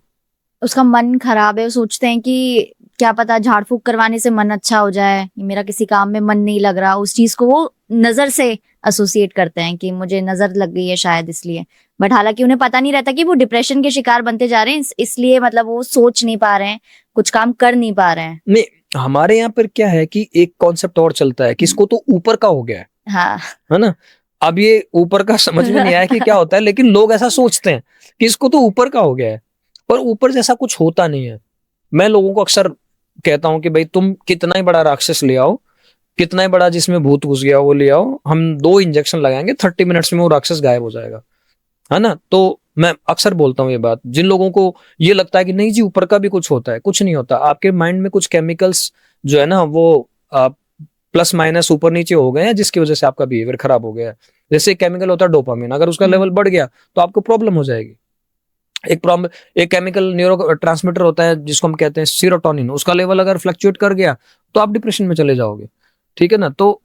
Speaker 1: उसका मन खराब है, वो सोचते हैं कि क्या पता झाड़ फूक करवाने से मन अच्छा हो जाए, मेरा किसी काम में मन नहीं लग रहा, उस चीज को वो नजर से एसोसिएट करते हैं कि मुझे नजर लग गई है शायद इसलिए, बट हालांकि उन्हें पता नहीं रहता कि वो डिप्रेशन के शिकार बनते जा रहे हैं, इसलिए मतलब वो सोच नहीं पा रहे हैं, कुछ काम कर नहीं पा रहे हैं।
Speaker 2: नहीं, हमारे यहाँ पर क्या है कि एक कॉन्सेप्ट और चलता है कि इसको तो ऊपर का हो गया है,
Speaker 1: हाँ,
Speaker 2: है ना। अब ये ऊपर का समझ में नहीं आया कि क्या होता है, लेकिन लोग ऐसा सोचते हैं कि इसको तो ऊपर का हो गया है, पर ऊपर जैसा कुछ होता नहीं है। मैं लोगों को अक्सर कहता हूं कि भाई तुम कितना ही बड़ा राक्षस ले आओ, कितना ही बड़ा जिसमें भूत घुस गया वो ले आओ, हम 2 इंजेक्शन लगाएंगे 30 मिनट्स में वो राक्षस गायब हो जाएगा, है ना। तो मैं अक्सर बोलता हूँ ये बात, जिन लोगों को ये लगता है कि नहीं जी ऊपर का भी कुछ होता है, कुछ नहीं होता। आपके माइंड में कुछ केमिकल्स जो है ना वो प्लस माइनस ऊपर नीचे हो गए हैं, जिसकी वजह से आपका बिहेवियर खराब हो गया है। जैसे केमिकल होता है डोपामिन, अगर उसका लेवल बढ़ गया तो आपको प्रॉब्लम हो जाएगी। एक केमिकल न्यूरो ट्रांसमीटर होता है जिसको हम कहते हैं सीरोटोनिन, उसका लेवल अगर फ्लक्चुएट कर गया तो आप डिप्रेशन में चले जाओगे, ठीक है ना। तो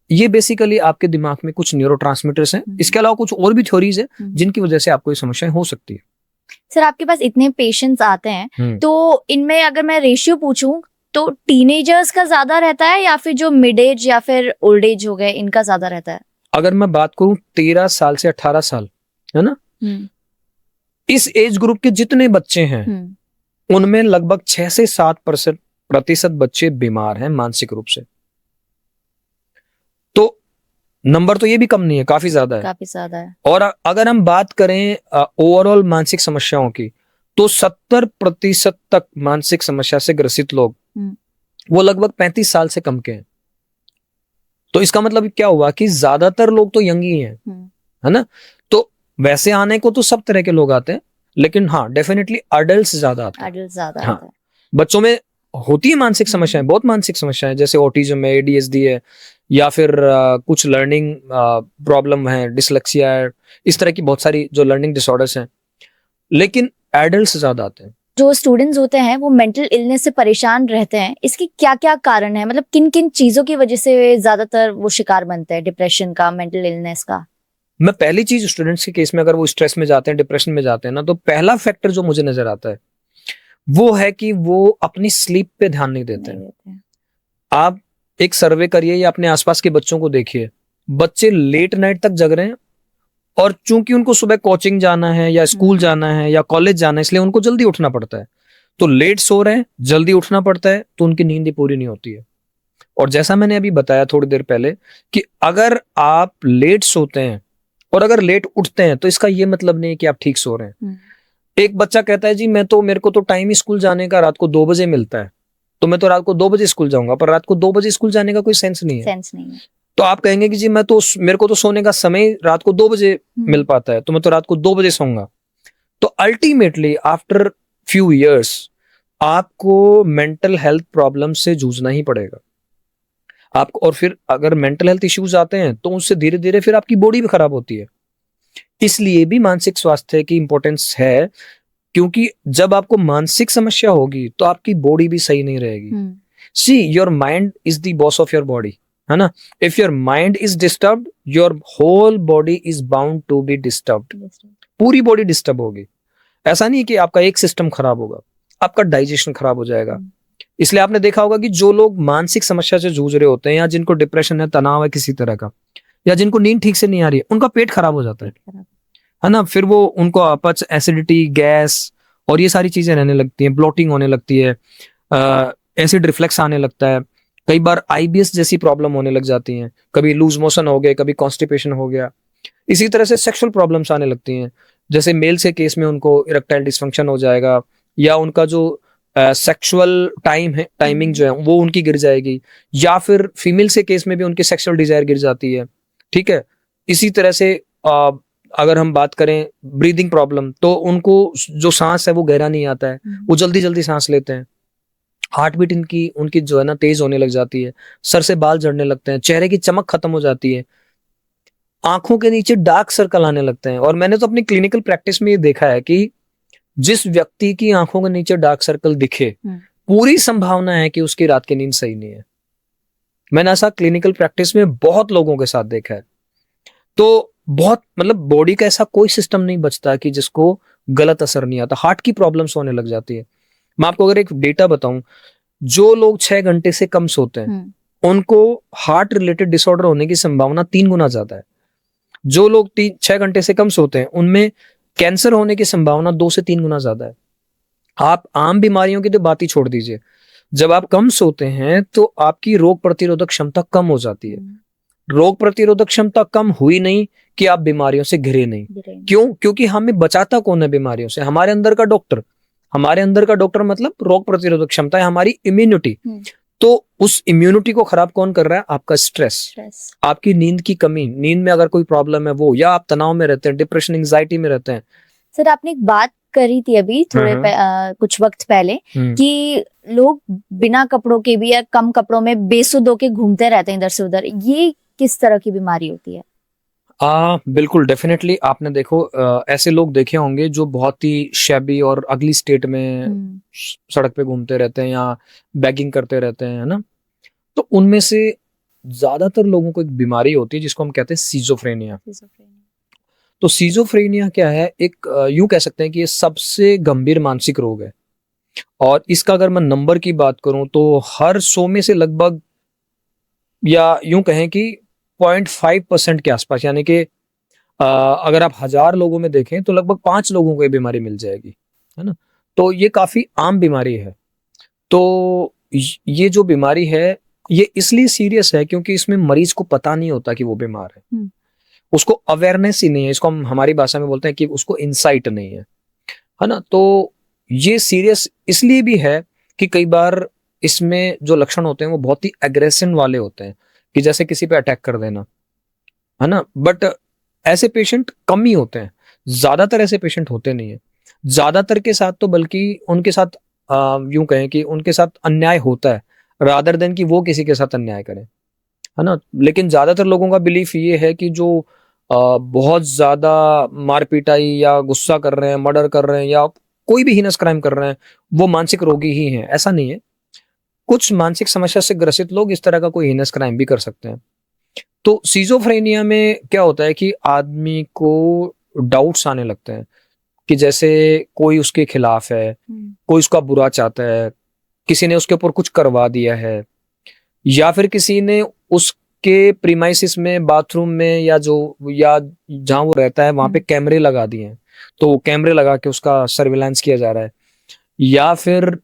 Speaker 2: ये बेसिकली आपके दिमाग में कुछ न्यूरोट्रांसमीटर्स हैं। इसके अलावा कुछ और भी थ्योरीज है जिनकी वजह से आपको ये समस्याएं हो सकती है।
Speaker 1: सर आपके पास इतने पेशेंट्स आते हैं, तो इनमें अगर मैं रेशियो पूछूं तो टीनेजर्स का ज्यादा रहता है या फिर जो मिड एज या फिर ओल्ड एज हो गए इनका ज्यादा रहता है? अगर
Speaker 2: मैं बात करूं 13 साल से 18 साल, है ना, इस एज ग्रुप के जितने बच्चे हैं उनमें लगभग 6 से 7% बच्चे बीमार हैं मानसिक रूप से। तो नंबर तो ये भी कम नहीं है, काफी ज्यादा है। और अगर हम बात करें ओवरऑल मानसिक समस्याओं की, तो 70% तक मानसिक समस्या से ग्रसित लोग वो लगभग 35 साल से कम के हैं। तो इसका मतलब क्या हुआ कि ज्यादातर लोग तो यंग ही हैं, है ना। तो वैसे आने को तो सब तरह के लोग आते हैं, लेकिन हाँ डेफिनेटली अडल्ट्स ज्यादा आते हैं। हाँ, बच्चों में होती है मानसिक समस्याएं, बहुत मानसिक समस्याएं, जैसे ऑटिज्म है, ADHD है, या फिर कुछ लर्निंग प्रॉब्लम है, डिसलेक्सिया है, इस तरह की बहुत सारी जो लर्निंग डिसऑर्डर्स हैं, लेकिन एडल्ट्स ज्यादा आते हैं।
Speaker 1: जो स्टूडेंट्स होते हैं वो मेंटल इलनेस से परेशान रहते हैं, इसके क्या क्या कारण है, मतलब किन किन चीजों की वजह से ज्यादातर वो शिकार बनते हैं डिप्रेशन का, मेंटल इलनेस का?
Speaker 2: मैं पहली चीज स्टूडेंट्स के केस में अगर वो स्ट्रेस में जाते हैं, डिप्रेशन में जाते हैं ना, तो पहला फैक्टर जो मुझे नजर आता है वो है कि वो अपनी स्लीप पे ध्यान नहीं देते हैं। आप एक सर्वे करिए या अपने आसपास के बच्चों को देखिए, बच्चे लेट नाइट तक जग रहे हैं और चूंकि उनको सुबह कोचिंग जाना है या स्कूल जाना है या कॉलेज जाना है, इसलिए उनको जल्दी उठना पड़ता है, तो लेट सो रहे हैं, जल्दी उठना पड़ता है, तो उनकी नींद ही पूरी नहीं होती है। और जैसा मैंने अभी बताया थोड़ी देर पहले कि अगर आप लेट सोते हैं और अगर लेट उठते हैं तो इसका ये मतलब नहीं है कि आप ठीक सो रहे हैं। एक बच्चा कहता है जी मेरे को तो टाइम ही स्कूल जाने का रात को 2 बजे मिलता है, तो मैं तो रात को 2 बजे स्कूल जाऊंगा, पर रात को 2 बजे स्कूल जाने का कोई सेंस नहीं है। तो आप कहेंगे कि जी मेरे को तो सोने का समय रात को 2 बजे मिल पाता है, तो मैं तो रात को 2 बजे सोऊंगा। तो अल्टीमेटली आफ्टर फ्यू इयर्स आपको मेंटल हेल्थ प्रॉब्लम से जूझना ही पड़ेगा आपको। और फिर अगर मेंटल हेल्थ इश्यूज आते हैं तो उससे धीरे धीरे फिर आपकी बॉडी भी खराब होती है। इसलिए भी मानसिक स्वास्थ्य की इंपॉर्टेंस है, क्योंकि जब आपको मानसिक समस्या होगी तो आपकी बॉडी भी सही नहीं रहेगी। See your mind is the boss of your body, है ना। If your mind is disturbed your whole body is bound to be disturbed. पूरी बॉडी डिस्टर्ब होगी। ऐसा नहीं कि आपका एक सिस्टम खराब होगा, आपका डाइजेशन खराब हो जाएगा। इसलिए आपने देखा होगा कि जो लोग मानसिक समस्या से जूझ रहे होते हैं या जिनको डिप्रेशन है, तनाव है किसी तरह का, या जिनको नींद ठीक से नहीं आ रही है, उनका पेट खराब हो जाता है ना। फिर वो उनको अपच, एसिडिटी, गैस और ये सारी चीजें रहने लगती हैं, ब्लोटिंग होने लगती है, एसिड रिफ्लेक्स आने लगता है, कई बार आईबीएस जैसी प्रॉब्लम होने लग जाती हैं, कभी लूज मोशन हो गए, कभी कॉन्स्टिपेशन हो गया। इसी तरह से सेक्सुअल प्रॉब्लम्स आने लगती हैं, जैसे मेल्स के केस में उनको इरेक्टाइल डिसफंक्शन हो जाएगा, या उनका जो सेक्सुअल टाइमिंग जो है वो उनकी गिर जाएगी, या फिर फीमेल्स के केस में भी उनकी सेक्सुअल डिजायर गिर जाती है। ठीक है। इसी तरह से अगर हम बात करें ब्रीदिंग प्रॉब्लम, तो उनको जो सांस है वो गहरा नहीं आता है, वो जल्दी जल्दी सांस लेते हैं, हार्ट बीट उनकी जो है ना तेज होने लग जाती है, सर से बाल झड़ने लगते हैं, चेहरे की चमक खत्म हो जाती है, आंखों के नीचे डार्क सर्कल आने लगते हैं। और मैंने तो अपनी क्लिनिकल प्रैक्टिस में ये देखा है कि जिस व्यक्ति की आंखों के नीचे डार्क सर्कल दिखे, पूरी संभावना है कि उसकी रात की नींद सही नहीं है। मैंने ऐसा क्लिनिकल प्रैक्टिस में बहुत लोगों के साथ देखा है। तो बहुत मतलब बॉडी का ऐसा कोई सिस्टम नहीं बचता कि जिसको गलत असर नहीं आता। हार्ट की प्रॉब्लम्स होने लग जाती है। मैं आपको अगर एक डेटा बताऊं, जो लोग 6 घंटे से कम सोते हैं उनको हार्ट रिलेटेड डिसऑर्डर होने की संभावना 3 गुना ज्यादा है। जो लोग 6 घंटे से कम सोते हैं उनमें कैंसर होने की संभावना 2 से 3 गुना ज्यादा है। आप आम बीमारियों की तो बात ही छोड़ दीजिए, जब आप कम सोते हैं तो आपकी रोग प्रतिरोधक क्षमता कम हो जाती है। रोग प्रतिरोधक क्षमता कम हुई नहीं कि आप बीमारियों से घिरे नहीं। क्यों? क्योंकि हमें बचाता कौन है बीमारियों से? हमारे अंदर का डॉक्टर। हमारे अंदर का डॉक्टर मतलब रोग प्रतिरोधक क्षमता है, हमारी इम्यूनिटी। तो उस इम्यूनिटी को खराब कौन कर रहा है? आपका स्ट्रेस, आपकी नींद की कमी। नींद में अगर कोई प्रॉब्लम है वो, या आप तनाव में रहते हैं, डिप्रेशन, एंजाइटी में रहते हैं।
Speaker 1: सर आपने एक बात करी थी अभी थोड़े कुछ वक्त पहले कि लोग बिना कपड़ों के भी या कम कपड़ों में बेसुध होके घूमते रहते हैं इधर से उधर। ये किस तरह की बीमारी होती है?
Speaker 2: बिल्कुल डेफिनेटली आपने देखो ऐसे लोग देखे होंगे जो बहुत ही शैबी और अगली स्टेट में सड़क पे घूमते रहते हैं या बैगिंग करते रहते हैं, है ना। तो उनमें से ज्यादातर लोगों को एक बीमारी होती है जिसको हम कहते हैं सीजोफ्रेनिया। तो सीजोफ्रेनिया क्या है? एक यूं कह सकते हैं कि ये सबसे गंभीर मानसिक रोग है। और इसका अगर मैं नंबर की बात करूं तो हर 100 में से लगभग, या यूं कहें कि 0.5% के आसपास, यानी कि अगर आप 1000 लोगों में देखें तो लगभग 5 लोगों को ये बीमारी मिल जाएगी, है ना। तो ये काफी आम बीमारी है। तो ये जो बीमारी है ये इसलिए सीरियस है क्योंकि इसमें मरीज को पता नहीं होता कि वो बीमार है, उसको अवेयरनेस ही नहीं है। इसको हम हमारी भाषा में बोलते हैं कि उसको इंसाइट नहीं है ना। तो ये सीरियस इसलिए भी है कि कई बार इसमें जो लक्षण होते हैं वो बहुत ही एग्रेशन वाले होते हैं, कि जैसे किसी पे अटैक कर देना, है ना। बट ऐसे पेशेंट कम ही होते हैं, ज्यादातर ऐसे पेशेंट होते नहीं है। ज्यादातर के साथ तो बल्कि उनके साथ यूं कहें कि उनके साथ अन्याय होता है, रादर देन कि वो किसी के साथ अन्याय करें, है ना। लेकिन ज्यादातर लोगों का बिलीफ ये है कि जो बहुत ज्यादा मार पिटाई या गुस्सा कर रहे हैं, मर्डर कर रहे हैं, या कोई भी हीनस क्राइम कर रहे हैं वो मानसिक रोगी ही हैं, ऐसा नहीं है। कुछ मानसिक समस्या से ग्रसित लोग इस तरह का कोई हीनस क्राइम भी कर सकते हैं। तो सिजोफ्रेनिया में क्या होता है कि आदमी को डाउट्स आने लगते हैं कि जैसे कोई उसके खिलाफ है, कोई उसका बुरा चाहता है, किसी ने उसके ऊपर कुछ करवा दिया है, या फिर किसी ने उसके प्रीमाइसिस में, बाथरूम में या जहां वो रहता है वहां पे कैमरे लगा दिए हैं, तो कैमरे लगा के उसका सर्विलांस किया जा रहा है, या फिर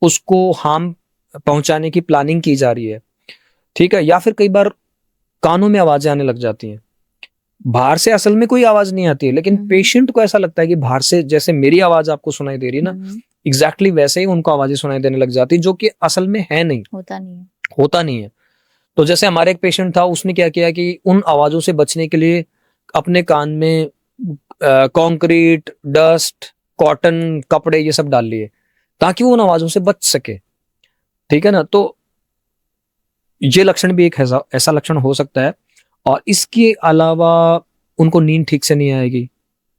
Speaker 2: उसको हार्म पहुंचाने की प्लानिंग की जा रही है, ठीक है। या फिर कई बार कानों में आवाजें आने लग जाती हैं, बाहर से असल में कोई आवाज नहीं आती है, लेकिन पेशेंट को ऐसा लगता है कि बाहर से जैसे मेरी आवाज आपको सुनाई दे रही है ना, एग्जैक्टली वैसे ही उनको आवाजें सुनाई देने लग जाती है, जो कि असल में है नहीं, होता नहीं है। तो जैसे हमारे एक पेशेंट था, उसने क्या किया कि उन आवाजों से बचने के लिए अपने कान में कंक्रीट, डस्ट, कॉटन, कपड़े ये सब डाल लिए ताकि वो उन आवाजों से बच सके, ठीक है ना। तो ये लक्षण भी एक ऐसा लक्षण हो सकता है। और इसके अलावा उनको नींद ठीक से नहीं आएगी,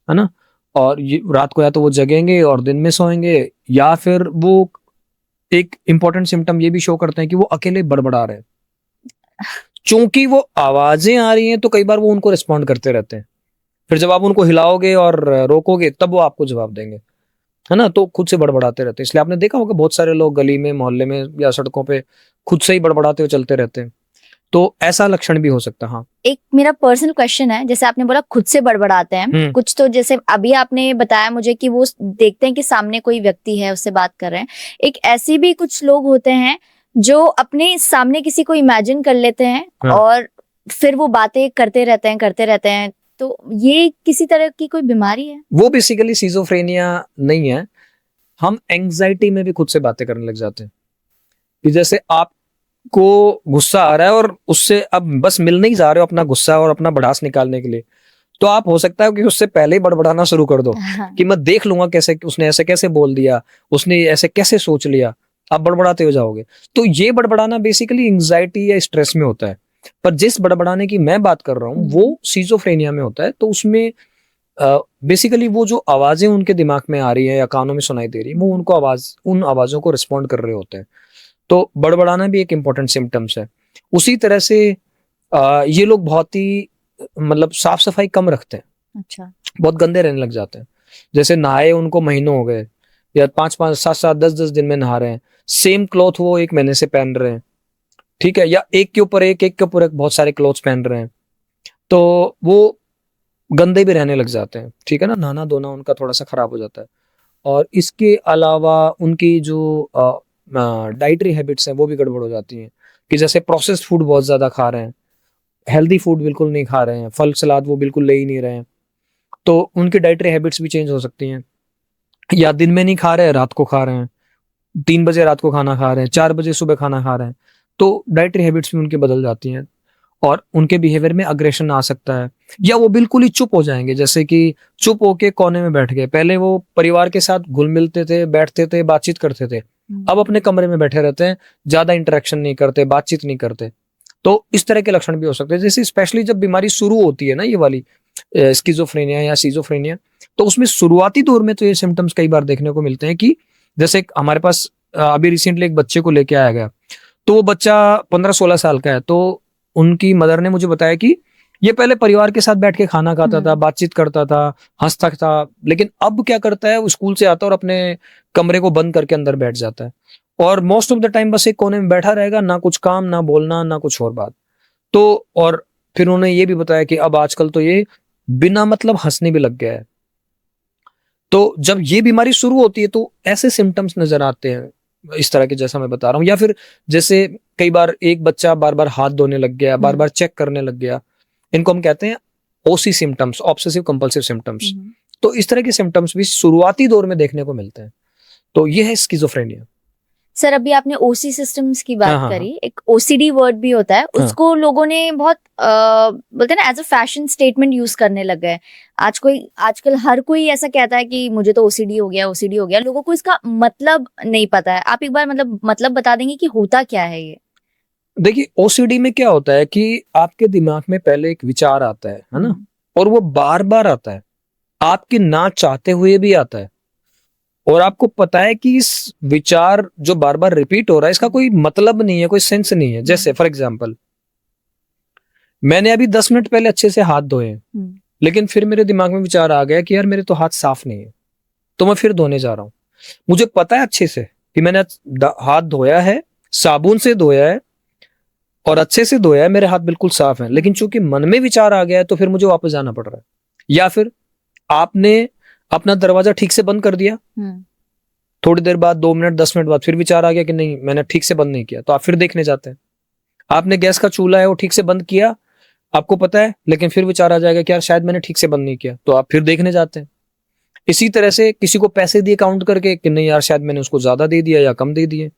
Speaker 2: है ना, और ये रात को या तो वो जगेंगे और दिन में सोएंगे, या फिर वो एक इंपॉर्टेंट सिम्टम ये भी शो करते हैं कि वो अकेले बड़बड़ा रहे हैं। चूंकि वो आवाजें आ रही हैं तो कई बार वो उनको रिस्पॉन्ड करते रहते हैं, फिर जब आप उनको हिलाओगे और रोकोगे तब वो आपको जवाब देंगे, है ना। तो खुद से बड़बड़ाते रहते हैं। इसलिए आपने देखा होगा बहुत सारे लोग गली में, मोहल्ले में या सड़कों पे खुद से ही बड़बड़ाते हुए चलते रहते हैं। तो ऐसा लक्षण भी हो सकता है। हाँ,
Speaker 1: एक मेरा पर्सनल क्वेश्चन है, जैसे आपने बोला खुद से बड़बड़ाते हैं, कुछ तो जैसे अभी आपने बताया मुझे कि वो देखते हैं कि सामने कोई व्यक्ति है, उससे बात कर रहे हैं। एक ऐसी भी कुछ लोग होते हैं जो अपने सामने किसी को इमेजिन कर लेते हैं,
Speaker 2: हाँ।
Speaker 1: और फिर वो बातें करते रहते हैं। तो ये किसी तरह की कोई बीमारी है?
Speaker 2: वो बेसिकली सिजोफ्रेनिया नहीं है। हम एंजाइटी में भी खुद से बातें करने लग जाते हैं कि जैसे आपको गुस्सा आ रहा है और उससे अब बस मिल नहीं जा रहे हो अपना गुस्सा और अपना भड़ास निकालने के लिए, तो आप हो सकता है कि उससे पहले ही बड़बड़ाना शुरू कर दो कि मैं देख लूंगा कैसे उसने ऐसे कैसे बोल दिया, उसने ऐसे कैसे सोच लिया, आप बड़बड़ाते हो जाओगे। तो ये बड़बड़ाना बेसिकली एंजाइटी या स्ट्रेस में होता है। पर जिस बड़बड़ाने की मैं बात कर रहा हूँ वो सिजोफ्रेनिया में होता है। तो उसमें बेसिकली वो जो आवाजें उनके दिमाग में आ रही है या कानों में सुनाई दे रही है, वो उन आवाजों को रिस्पॉन्ड कर रहे होते हैं। तो बड़बड़ाना भी एक इंपॉर्टेंट सिम्टम्स है। उसी तरह से ये लोग बहुत ही मतलब साफ सफाई कम रखते हैं।
Speaker 1: अच्छा।
Speaker 2: बहुत गंदे रहने लग जाते हैं। जैसे नहाए उनको महीनों हो गए, या 5-5, 7-7, 10-10 दिन में नहा रहे हैं, सेम क्लॉथ वो 1 महीने से पहन रहे हैं, ठीक है, या एक के ऊपर एक बहुत सारे क्लॉथ्स पहन रहे हैं, तो वो गंदे भी रहने लग जाते हैं, ठीक है ना। नहाना धोना उनका थोड़ा सा खराब हो जाता है। और इसके अलावा उनकी जो डाइटरी हैबिट्स हैं वो भी गड़बड़ हो जाती हैं कि जैसे प्रोसेस्ड फूड बहुत ज़्यादा खा रहे हैं, हेल्दी फूड बिल्कुल नहीं खा रहे हैं, फल सलाद वो बिल्कुल ले ही नहीं रहे हैं, तो उनकी डाइटरी हैबिट्स भी चेंज हो सकती हैं। या दिन में नहीं खा रहे हैं, रात को खा रहे हैं, 3 बजे रात को खाना खा रहे हैं, 4 बजे सुबह खाना खा रहे हैं, तो डाइटरी हैबिट्स भी उनकी बदल जाती हैं और उनके बिहेवियर में अग्रेशन आ सकता है। या वो बिल्कुल ही चुप हो जाएंगे, जैसे कि चुप होके कोने में बैठ गए। पहले वो परिवार के साथ घुल मिलते थे, बैठते थे, बातचीत करते थे, अब अपने कमरे में बैठे रहते हैं, ज्यादा इंटरेक्शन नहीं करते, बातचीत नहीं करते। तो इस तरह के लक्षण भी हो सकते हैं। जैसे स्पेशली जब बीमारी शुरू होती है ना, ये वाली स्किज़ोफ्रेनिया या सिजोफ्रेनिया, तो उसमें शुरुआती दौर में तो ये सिम्टम्स कई बार देखने को मिलते हैं कि जैसे हमारे पास अभी रिसेंटली एक बच्चे को लेके आया गया, तो वो बच्चा 15-16 साल का है। तो उनकी मदर ने मुझे बताया कि ये पहले परिवार के साथ बैठ के खाना खाता था, बातचीत करता था, हंसता था, लेकिन अब क्या करता है, वो स्कूल से आता है और अपने कमरे को बंद करके अंदर बैठ जाता है और मोस्ट ऑफ द टाइम बस एक कोने में बैठा रहेगा, ना कुछ काम, ना बोलना, ना कुछ और बात। तो और फिर उन्होंने ये भी बताया कि अब आजकल तो ये बिना मतलब हंसने भी लग गया है। तो जब ये बीमारी शुरू होती है तो ऐसे सिम्टम्स नजर आते हैं इस तरह के, जैसा मैं बता रहा हूँ। या फिर जैसे कई बार एक बच्चा बार बार हाथ धोने लग गया, बार बार चेक करने लग गया, इनको हम कहते हैं ओसी सिम्टम्स, ऑब्सेसिव कंपल्सिव सिम्टम्स। तो इस तरह के सिम्टम्स भी शुरुआती दौर में देखने को मिलते हैं। तो ये है स्किज़ोफ्रेनिया।
Speaker 1: सर, अभी आपने ओसी सिस्टम्स की बात करी, एक ओसीडी वर्ड भी होता है, उसको लोगों ने बहुत बोलते हैं ना as a fashion statement use करने लग गए। आजकल हर कोई ऐसा कहता है कि मुझे तो ओसीडी हो गया। लोगों को इसका मतलब नहीं पता है। आप एक बार मतलब बता देंगे कि होता क्या है ये?
Speaker 2: देखिए, ओसीडी में क्या होता है कि आपके दिमाग में पहले एक विचार आता है ना, और वो बार बार आता है, आपके ना चाहते हुए भी आता है। और आपको पता है कि इस विचार जो बार बार रिपीट हो रहा है इसका कोई मतलब नहीं है, कोई सेंस नहीं है। जैसे फॉर एग्जाम्पल, मैंने अभी 10 मिनट पहले अच्छे से हाथ धोए हैं, लेकिन फिर मेरे दिमाग में विचार आ गया कि यार मेरे तो हाथ साफ नहीं है, तो मैं फिर धोने जा रहा हूं। मुझे पता है अच्छे से कि मैंने हाथ धोया है, साबुन से धोया है और अच्छे से धोया है, मेरे हाथ बिल्कुल साफ हैं, लेकिन चूंकि मन में विचार आ गया है तो फिर मुझे वापस जाना पड़ रहा है। या फिर आपने अपना दरवाजा ठीक से बंद कर दिया, थोड़ी देर बाद 2 मिनट 10 मिनट बाद फिर विचार आ गया कि नहीं मैंने ठीक से बंद नहीं किया, तो आप फिर देखने जाते हैं। आपने गैस का चूल्हा है वो ठीक से बंद किया, आपको पता है, लेकिन फिर विचार आ जाएगा कि यार शायद मैंने ठीक से बंद नहीं किया, तो आप फिर देखने जाते हैं। इसी तरह से किसी को पैसे दिए काउंट करके कि नहीं यार शायद मैंने उसको ज्यादा दे दिया या कम दे दिए,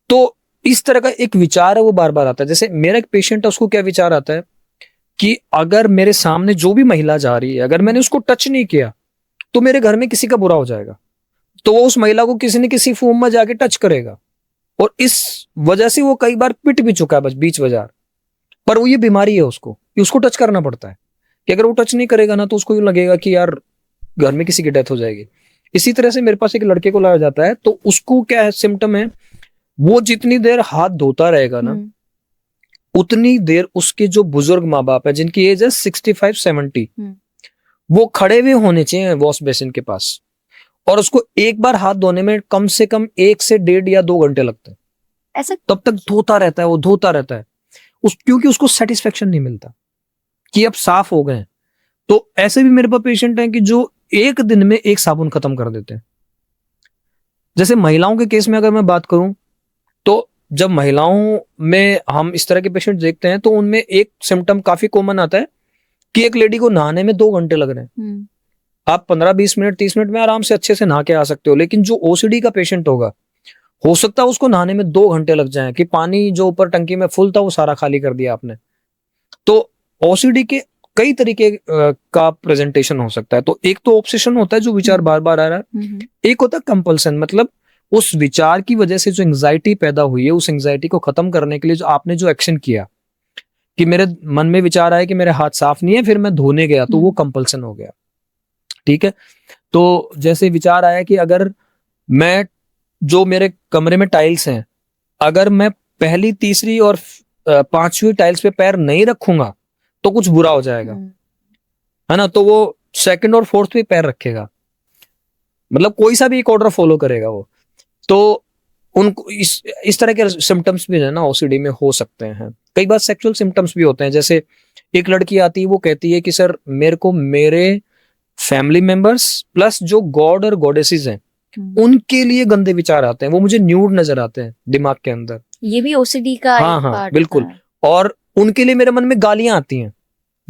Speaker 2: तो इस तरह का एक विचार है वो बार बार आता है। जैसे मेरा एक पेशेंट है, उसको क्या विचार आता है कि अगर मेरे सामने जो भी महिला जा रही है, अगर मैंने उसको टच नहीं किया तो मेरे घर में किसी का बुरा हो जाएगा, तो वो उस महिला को किसी न किसी फॉर्म में जाके टच करेगा। और इस वजह से वो कई बार पिट भी चुका है बस बीच बाजार। पर वो ये बीमारी है उसको कि उसको टच करना पड़ता है, कि अगर वो टच नहीं करेगा ना तो उसको यूं लगेगा कि यार घर में किसी की डेथ हो जाएगी। इसी तरह से मेरे पास एक लड़के को लाया जाता है, तो उसको क्या है सिम्टम है, वो जितनी देर हाथ धोता रहेगा ना उतनी देर उसके जो बुजुर्ग माँ बाप है जिनकी एज है 65-70, वो खड़े हुए होने चाहिए वॉश बेसिन के पास, और उसको एक बार हाथ धोने में कम से कम 1 से 1.5 या 2 घंटे लगते हैं।
Speaker 1: ऐसा
Speaker 2: तब तक धोता रहता है, वो धोता रहता है क्योंकि उसको सेटिस्फेक्शन नहीं मिलता कि अब साफ हो गए। तो ऐसे भी मेरे पास पेशेंट हैं कि जो एक दिन में एक साबुन खत्म कर देते हैं। जैसे महिलाओं के केस में अगर मैं बात करूं, तो जब महिलाओं में हम इस तरह के पेशेंट देखते हैं तो उनमें एक सिम्टम काफी कॉमन आता है कि एक लेडी को नहाने में 2 घंटे लग रहे हैं। आप 15-20 मिनट 30 मिनट में आराम से अच्छे से नहा के आ सकते हो, लेकिन जो ओसीडी का पेशेंट होगा, हो सकता है उसको नहाने में 2 घंटे लग जाए कि पानी जो ऊपर टंकी में फुल था वो सारा खाली कर दिया आपने। तो ओसीडी के कई तरीके का प्रेजेंटेशन हो सकता है। तो एक तो ऑब्सेशन होता है जो विचार बार बार आ रहा है, एक होता है कंपल्सन, मतलब उस विचार की वजह से जो एंग्जाइटी पैदा हुई है, उस एंग्जाइटी को खत्म करने के लिए जो आपने जो एक्शन किया कि मेरे मन में विचार आया कि मेरे हाथ साफ नहीं है, फिर मैं धोने गया, तो वो कंपल्सन हो गया। ठीक है, तो जैसे विचार आया कि अगर मैं जो मेरे कमरे में टाइल्स हैं, अगर मैं पहली तीसरी और 5वीं टाइल्स पे पैर नहीं रखूंगा तो कुछ बुरा हो जाएगा, है ना, तो वो 2nd और 4th पे पैर रखेगा, मतलब कोई सा भी एक ऑर्डर फॉलो करेगा वो। तो उनको इस तरह के सिम्टम्स भी है ना ओसीडी में हो सकते हैं। कई बार सेक्सुअल सिम्टम्स भी होते हैं। जैसे एक लड़की आती है, वो कहती है कि सर मेरे को मेरे फैमिली मेंबर्स प्लस जो गॉड और गॉडेसेस हैं उनके लिए गंदे विचार आते हैं, वो मुझे न्यूड नजर आते हैं दिमाग के अंदर।
Speaker 1: ये भी ओसीडी का
Speaker 2: हाँ
Speaker 1: एक
Speaker 2: हाँ
Speaker 1: पार्ट
Speaker 2: बिल्कुल। और उनके लिए मेरे मन में गालियां आती हैं,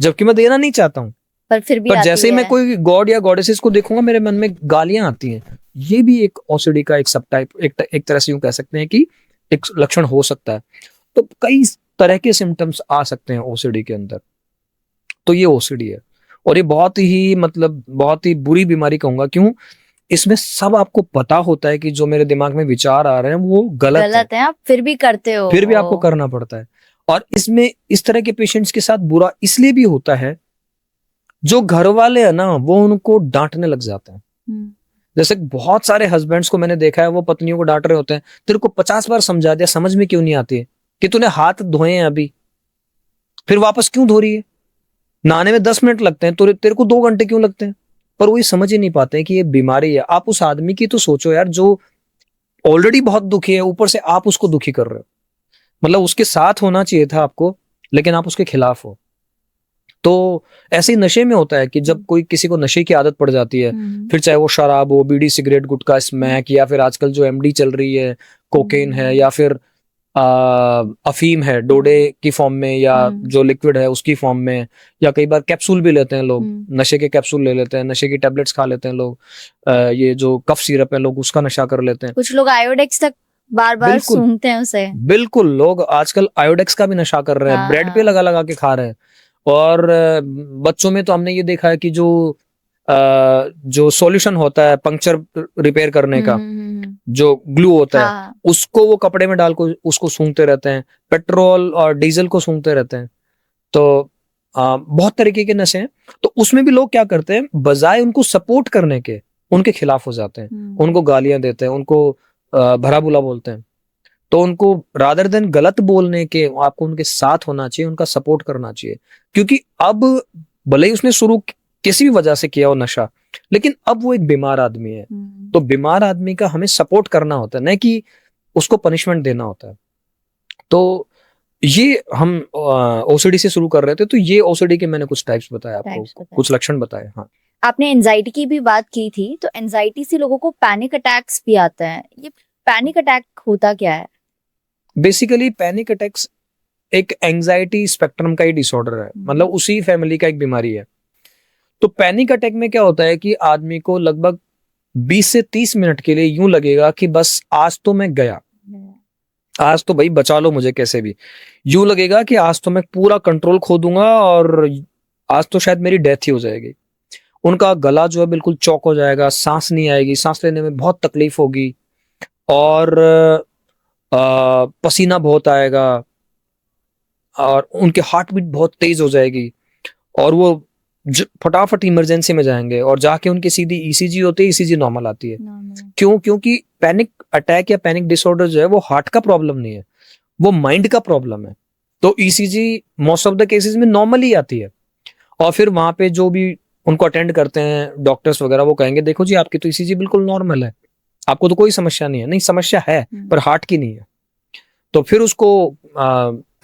Speaker 2: जबकि मैं देना नहीं चाहता हूँ,
Speaker 1: पर फिर भी
Speaker 2: पर जैसे ही मैं कोई गॉड या गॉडेसेस को देखूंगा मेरे मन में गालियां आती हैं। ये भी एक ओसीडी का एक सब टाइप, एक तरह से यूं कह सकते हैं कि एक लक्षण हो सकता है। तो कई तरह के सिम्टम्स आ सकते हैं ओसीडी के अंदर। तो ये ओसीडी है, और ये बहुत ही मतलब बहुत ही बुरी बीमारी कहूंगा। क्यों? इसमें सब आपको पता होता है कि जो मेरे दिमाग में विचार आ रहे हैं वो गलत है,
Speaker 1: आप फिर भी करते हो,
Speaker 2: फिर भी आपको करना पड़ता है। और इसमें इस तरह के पेशेंट्स के साथ बुरा इसलिए भी होता है, जो घर वाले है ना वो उनको डांटने लग जाते हैं। जैसे बहुत सारे हस्बैंड्स को मैंने देखा है, वो पत्नियों को डांट रहे होते हैं, तेरे को 50 बार समझा दिया, समझ में क्यों नहीं आती है कि तूने हाथ धोए हैं अभी, फिर वापस क्यों धो रही है? नहाने में 10 मिनट लगते हैं तो तेरे को 2 घंटे क्यों लगते हैं? पर वो ये समझ ही नहीं पाते हैं कि ये बीमारी है। आप उस आदमी की तो सोचो यार, जो ऑलरेडी बहुत दुखी है, ऊपर से आप उसको दुखी कर रहे हो। मतलब उसके साथ होना चाहिए था आपको, लेकिन आप उसके खिलाफ हो। तो ऐसे ही नशे में होता है कि जब कोई किसी को नशे की आदत पड़ जाती है, फिर चाहे वो शराब हो, बीड़ी सिगरेट गुटखा स्मैक, या फिर आजकल जो एमडी चल रही है, कोकेन है, या फिर अफीम है डोडे की फॉर्म में, या जो लिक्विड है उसकी फॉर्म में, या कई बार कैप्सूल भी लेते हैं लोग, नशे के कैप्सूल ले लेते हैं, नशे की टैबलेट्स खा लेते हैं लोग, ये जो कफ सिरप है लोग उसका नशा कर लेते हैं।
Speaker 1: कुछ लोग आयोडेक्स तक बार बार सूंघते हैं उसे। बिल्कुल,
Speaker 2: लोग आजकल आयोडेक्स का भी नशा कर रहे हैं, ब्रेड पे लगा लगा के खा रहे हैं। और बच्चों में तो हमने ये देखा है कि जो सॉल्यूशन होता है पंक्चर रिपेयर करने का, जो ग्लू होता है, उसको वो कपड़े में डाल को उसको सूंघते रहते हैं, पेट्रोल और डीजल को सूंघते रहते हैं। तो बहुत तरीके के नशे हैं। तो उसमें भी लोग क्या करते हैं, बजाय उनको सपोर्ट करने के, उनके खिलाफ हो जाते हैं, उनको गालियां देते हैं, उनको भला बुरा बोलते हैं। तो उनको रादर देन गलत बोलने के आपको उनके साथ होना चाहिए, उनका सपोर्ट करना चाहिए। क्योंकि अब भले ही उसने शुरू किसी भी वजह से किया हो नशा, लेकिन अब वो एक बीमार आदमी है। तो बीमार आदमी का हमें सपोर्ट करना होता है, न कि उसको पनिशमेंट देना होता है। तो ये हम ओसीडी से शुरू कर रहे थे, तो ये ओसीडी के मैंने कुछ टाइप्स बताए आपको, कुछ लक्षण बताए। हाँ,
Speaker 1: आपने एंजाइटी की भी बात की थी, तो एंजाइटी से लोगों को पैनिक अटैक्स भी आते हैं। ये पैनिक अटैक होता क्या है?
Speaker 2: बेसिकली पैनिक अटैक्स एक एंजाइटी स्पेक्ट्रम का ही डिसऑर्डर है, मतलब उसी फैमिली का एक बीमारी है। तो पैनिक अटैक में क्या होता है कि आदमी को लगभग 20 से 30 मिनट के लिए यूं लगेगा कि बस आज तो मैं गया, आज तो भाई बचा लो मुझे कैसे भी। यूं लगेगा कि आज तो मैं पूरा कंट्रोल खो दूंगा और आज तो शायद मेरी डेथ ही हो जाएगी। उनका गला जो है बिल्कुल चौक हो जाएगा, सांस नहीं आएगी, सांस लेने में बहुत तकलीफ होगी, और पसीना बहुत आएगा, और उनके हार्ट बीट बहुत तेज हो जाएगी, और वो फटाफट इमरजेंसी में जाएंगे, और जाके उनकी सीधी ईसीजी होती है, ईसीजी नॉर्मल आती है। क्यों? क्योंकि पैनिक अटैक या पैनिक डिसऑर्डर जो है वो हार्ट का प्रॉब्लम नहीं है, वो माइंड का प्रॉब्लम है। तो ECG most of the cases में नॉर्मल ही आती है, और फिर वहां पे जो भी उनको अटेंड करते हैं डॉक्टर्स वगैरह, वो कहेंगे देखो जी आपकी तो ईसीजी बिल्कुल नॉर्मल है, आपको तो कोई समस्या नहीं है। नहीं, समस्या है पर हार्ट की नहीं है। तो फिर उसको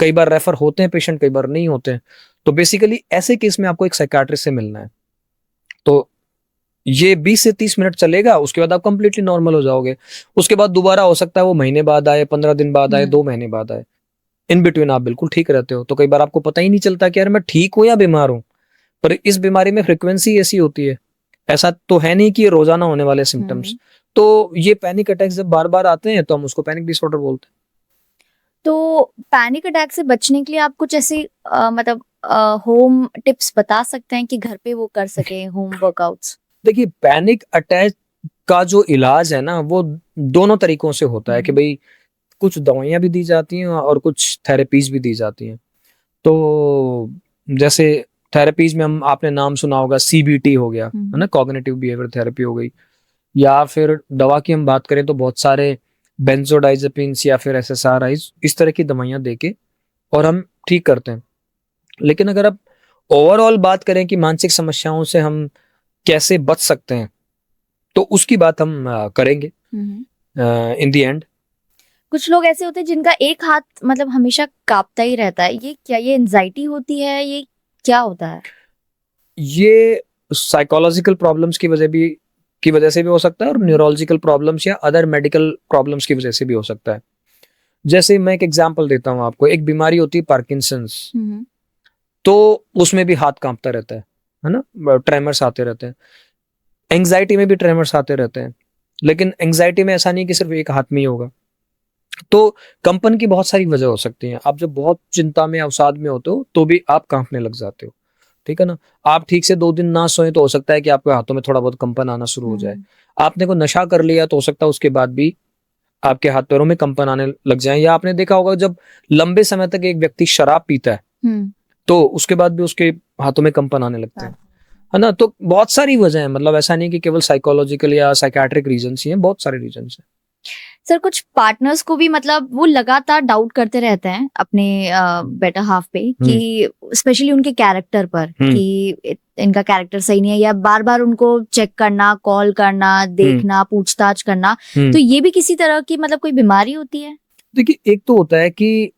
Speaker 2: कई बार रेफर होते हैं पेशेंट, कई बार नहीं होते हैं। तो बेसिकली ऐसे केस में आपको एक साइकियाट्रिस्ट से मिलना है। तो ये 20 से 30 मिनट चलेगा, उसके बाद आप कंप्लीटली नॉर्मल हो जाओगे। उसके बाद दोबारा हो सकता है वो महीने बाद आए, 15 दिन बाद आए, 2 महीने बाद आए। इन बिटवीन आप बिल्कुल ठीक रहते हो। तो कई बार आपको पता ही नहीं चलता कि यार मैं ठीक हूं या बीमार हूं। पर इस बीमारी में फ्रीक्वेंसी ऐसी होती है, ऐसा तो है नहीं कि ये रोजाना होने वाले सिम्टम्स। तो ये पैनिक अटैक जब बार बार आते हैं तो हम उसको पैनिक डिसऑर्डर बोलते हैं।
Speaker 1: तो पैनिक अटैक से बचने के लिए आप कुछ ऐसी मतलब होम टिप्स बता सकते हैं कि घर पे वो कर सके, होम वर्कआउट्स?
Speaker 2: देखिए, पैनिक अटैक का जो इलाज है ना, वो दोनों तरीकों से होता है कि भाई कुछ दवाइयां भी दी जाती हैं और कुछ थेरेपीज भी दी जाती हैं। तो जैसे थेरेपीज में हम, आपने नाम सुना होगा, सीबीटी हो गया, है ना, कॉग्निटिव बिहेवियर थेरेपी हो गई। या फिर दवा की हम बात करें तो बहुत सारे बेंजोडाइजेपिन्स या फिर एसएसआरआईज, इस तरह की दवाइयां देके और हम ठीक करते हैं। लेकिन अगर आप ओवरऑल बात करें कि मानसिक समस्याओं से हम कैसे बच सकते हैं, तो उसकी बात हम करेंगे इन द एंड।
Speaker 1: कुछ लोग ऐसे होते हैं जिनका एक हाथ मतलब हमेशा कांपता ही रहता है, ये क्या, ये एंजाइटी होती है, ये क्या होता है?
Speaker 2: ये साइकोलॉजिकल प्रॉब्लम्स की वजह से भी हो सकता है, और न्यूरोलॉजिकल प्रॉब्लम्स या अदर मेडिकल प्रॉब्लम्स की वजह से भी हो सकता है। जैसे मैं एक एग्जांपल देता हूँ आपको, एक बीमारी होती है पार्किंसंस। तो उसमें भी हाथ कांपता रहता है ना, ट्रेमर्स आते रहते हैं। एंजाइटी में भी ट्रेमर्स आते रहते हैं, लेकिन एंजाइटी में ऐसा नहीं कि सिर्फ एक हाथ में ही होगा। तो कंपन की बहुत सारी वजह हो सकती हैं। आप जब बहुत चिंता में, अवसाद में होते हो तो भी आप कांपने लग जाते हो, ठीक है ना। आप ठीक से 2 दिन ना सोए तो हो सकता है कि आपके हाथों में थोड़ा बहुत कंपन आना शुरू हो जाए। आपने को नशा कर लिया तो हो सकता है उसके बाद भी आपके हाथ पैरों में कंपन आने लग जाए। या आपने देखा होगा जब लंबे समय तक एक व्यक्ति शराब पीता है तो उसके बाद भी उसके हाथों में कंपन आने लगते हैं, है ना। तो बहुत सारी वजह है, मतलब ऐसा नहीं कि केवल साइकोलॉजिकल या साइकियाट्रिक रीजंस ही हैं, बहुत सारे रीजंस हैं।
Speaker 1: सर, कुछ पार्टनर्स को भी मतलब वो लगातार डाउट करते रहते हैं अपने बेटर हाफ पे कि स्पेशली उनके कैरेक्टर पर कि इनका कैरेक्टर सही नहीं है, या बार बार उनको चेक करना, कॉल करना, देखना, पूछताछ करना। तो ये भी किसी तरह की मतलब कोई बीमारी होती है?
Speaker 2: देखिए, एक तो होता है कि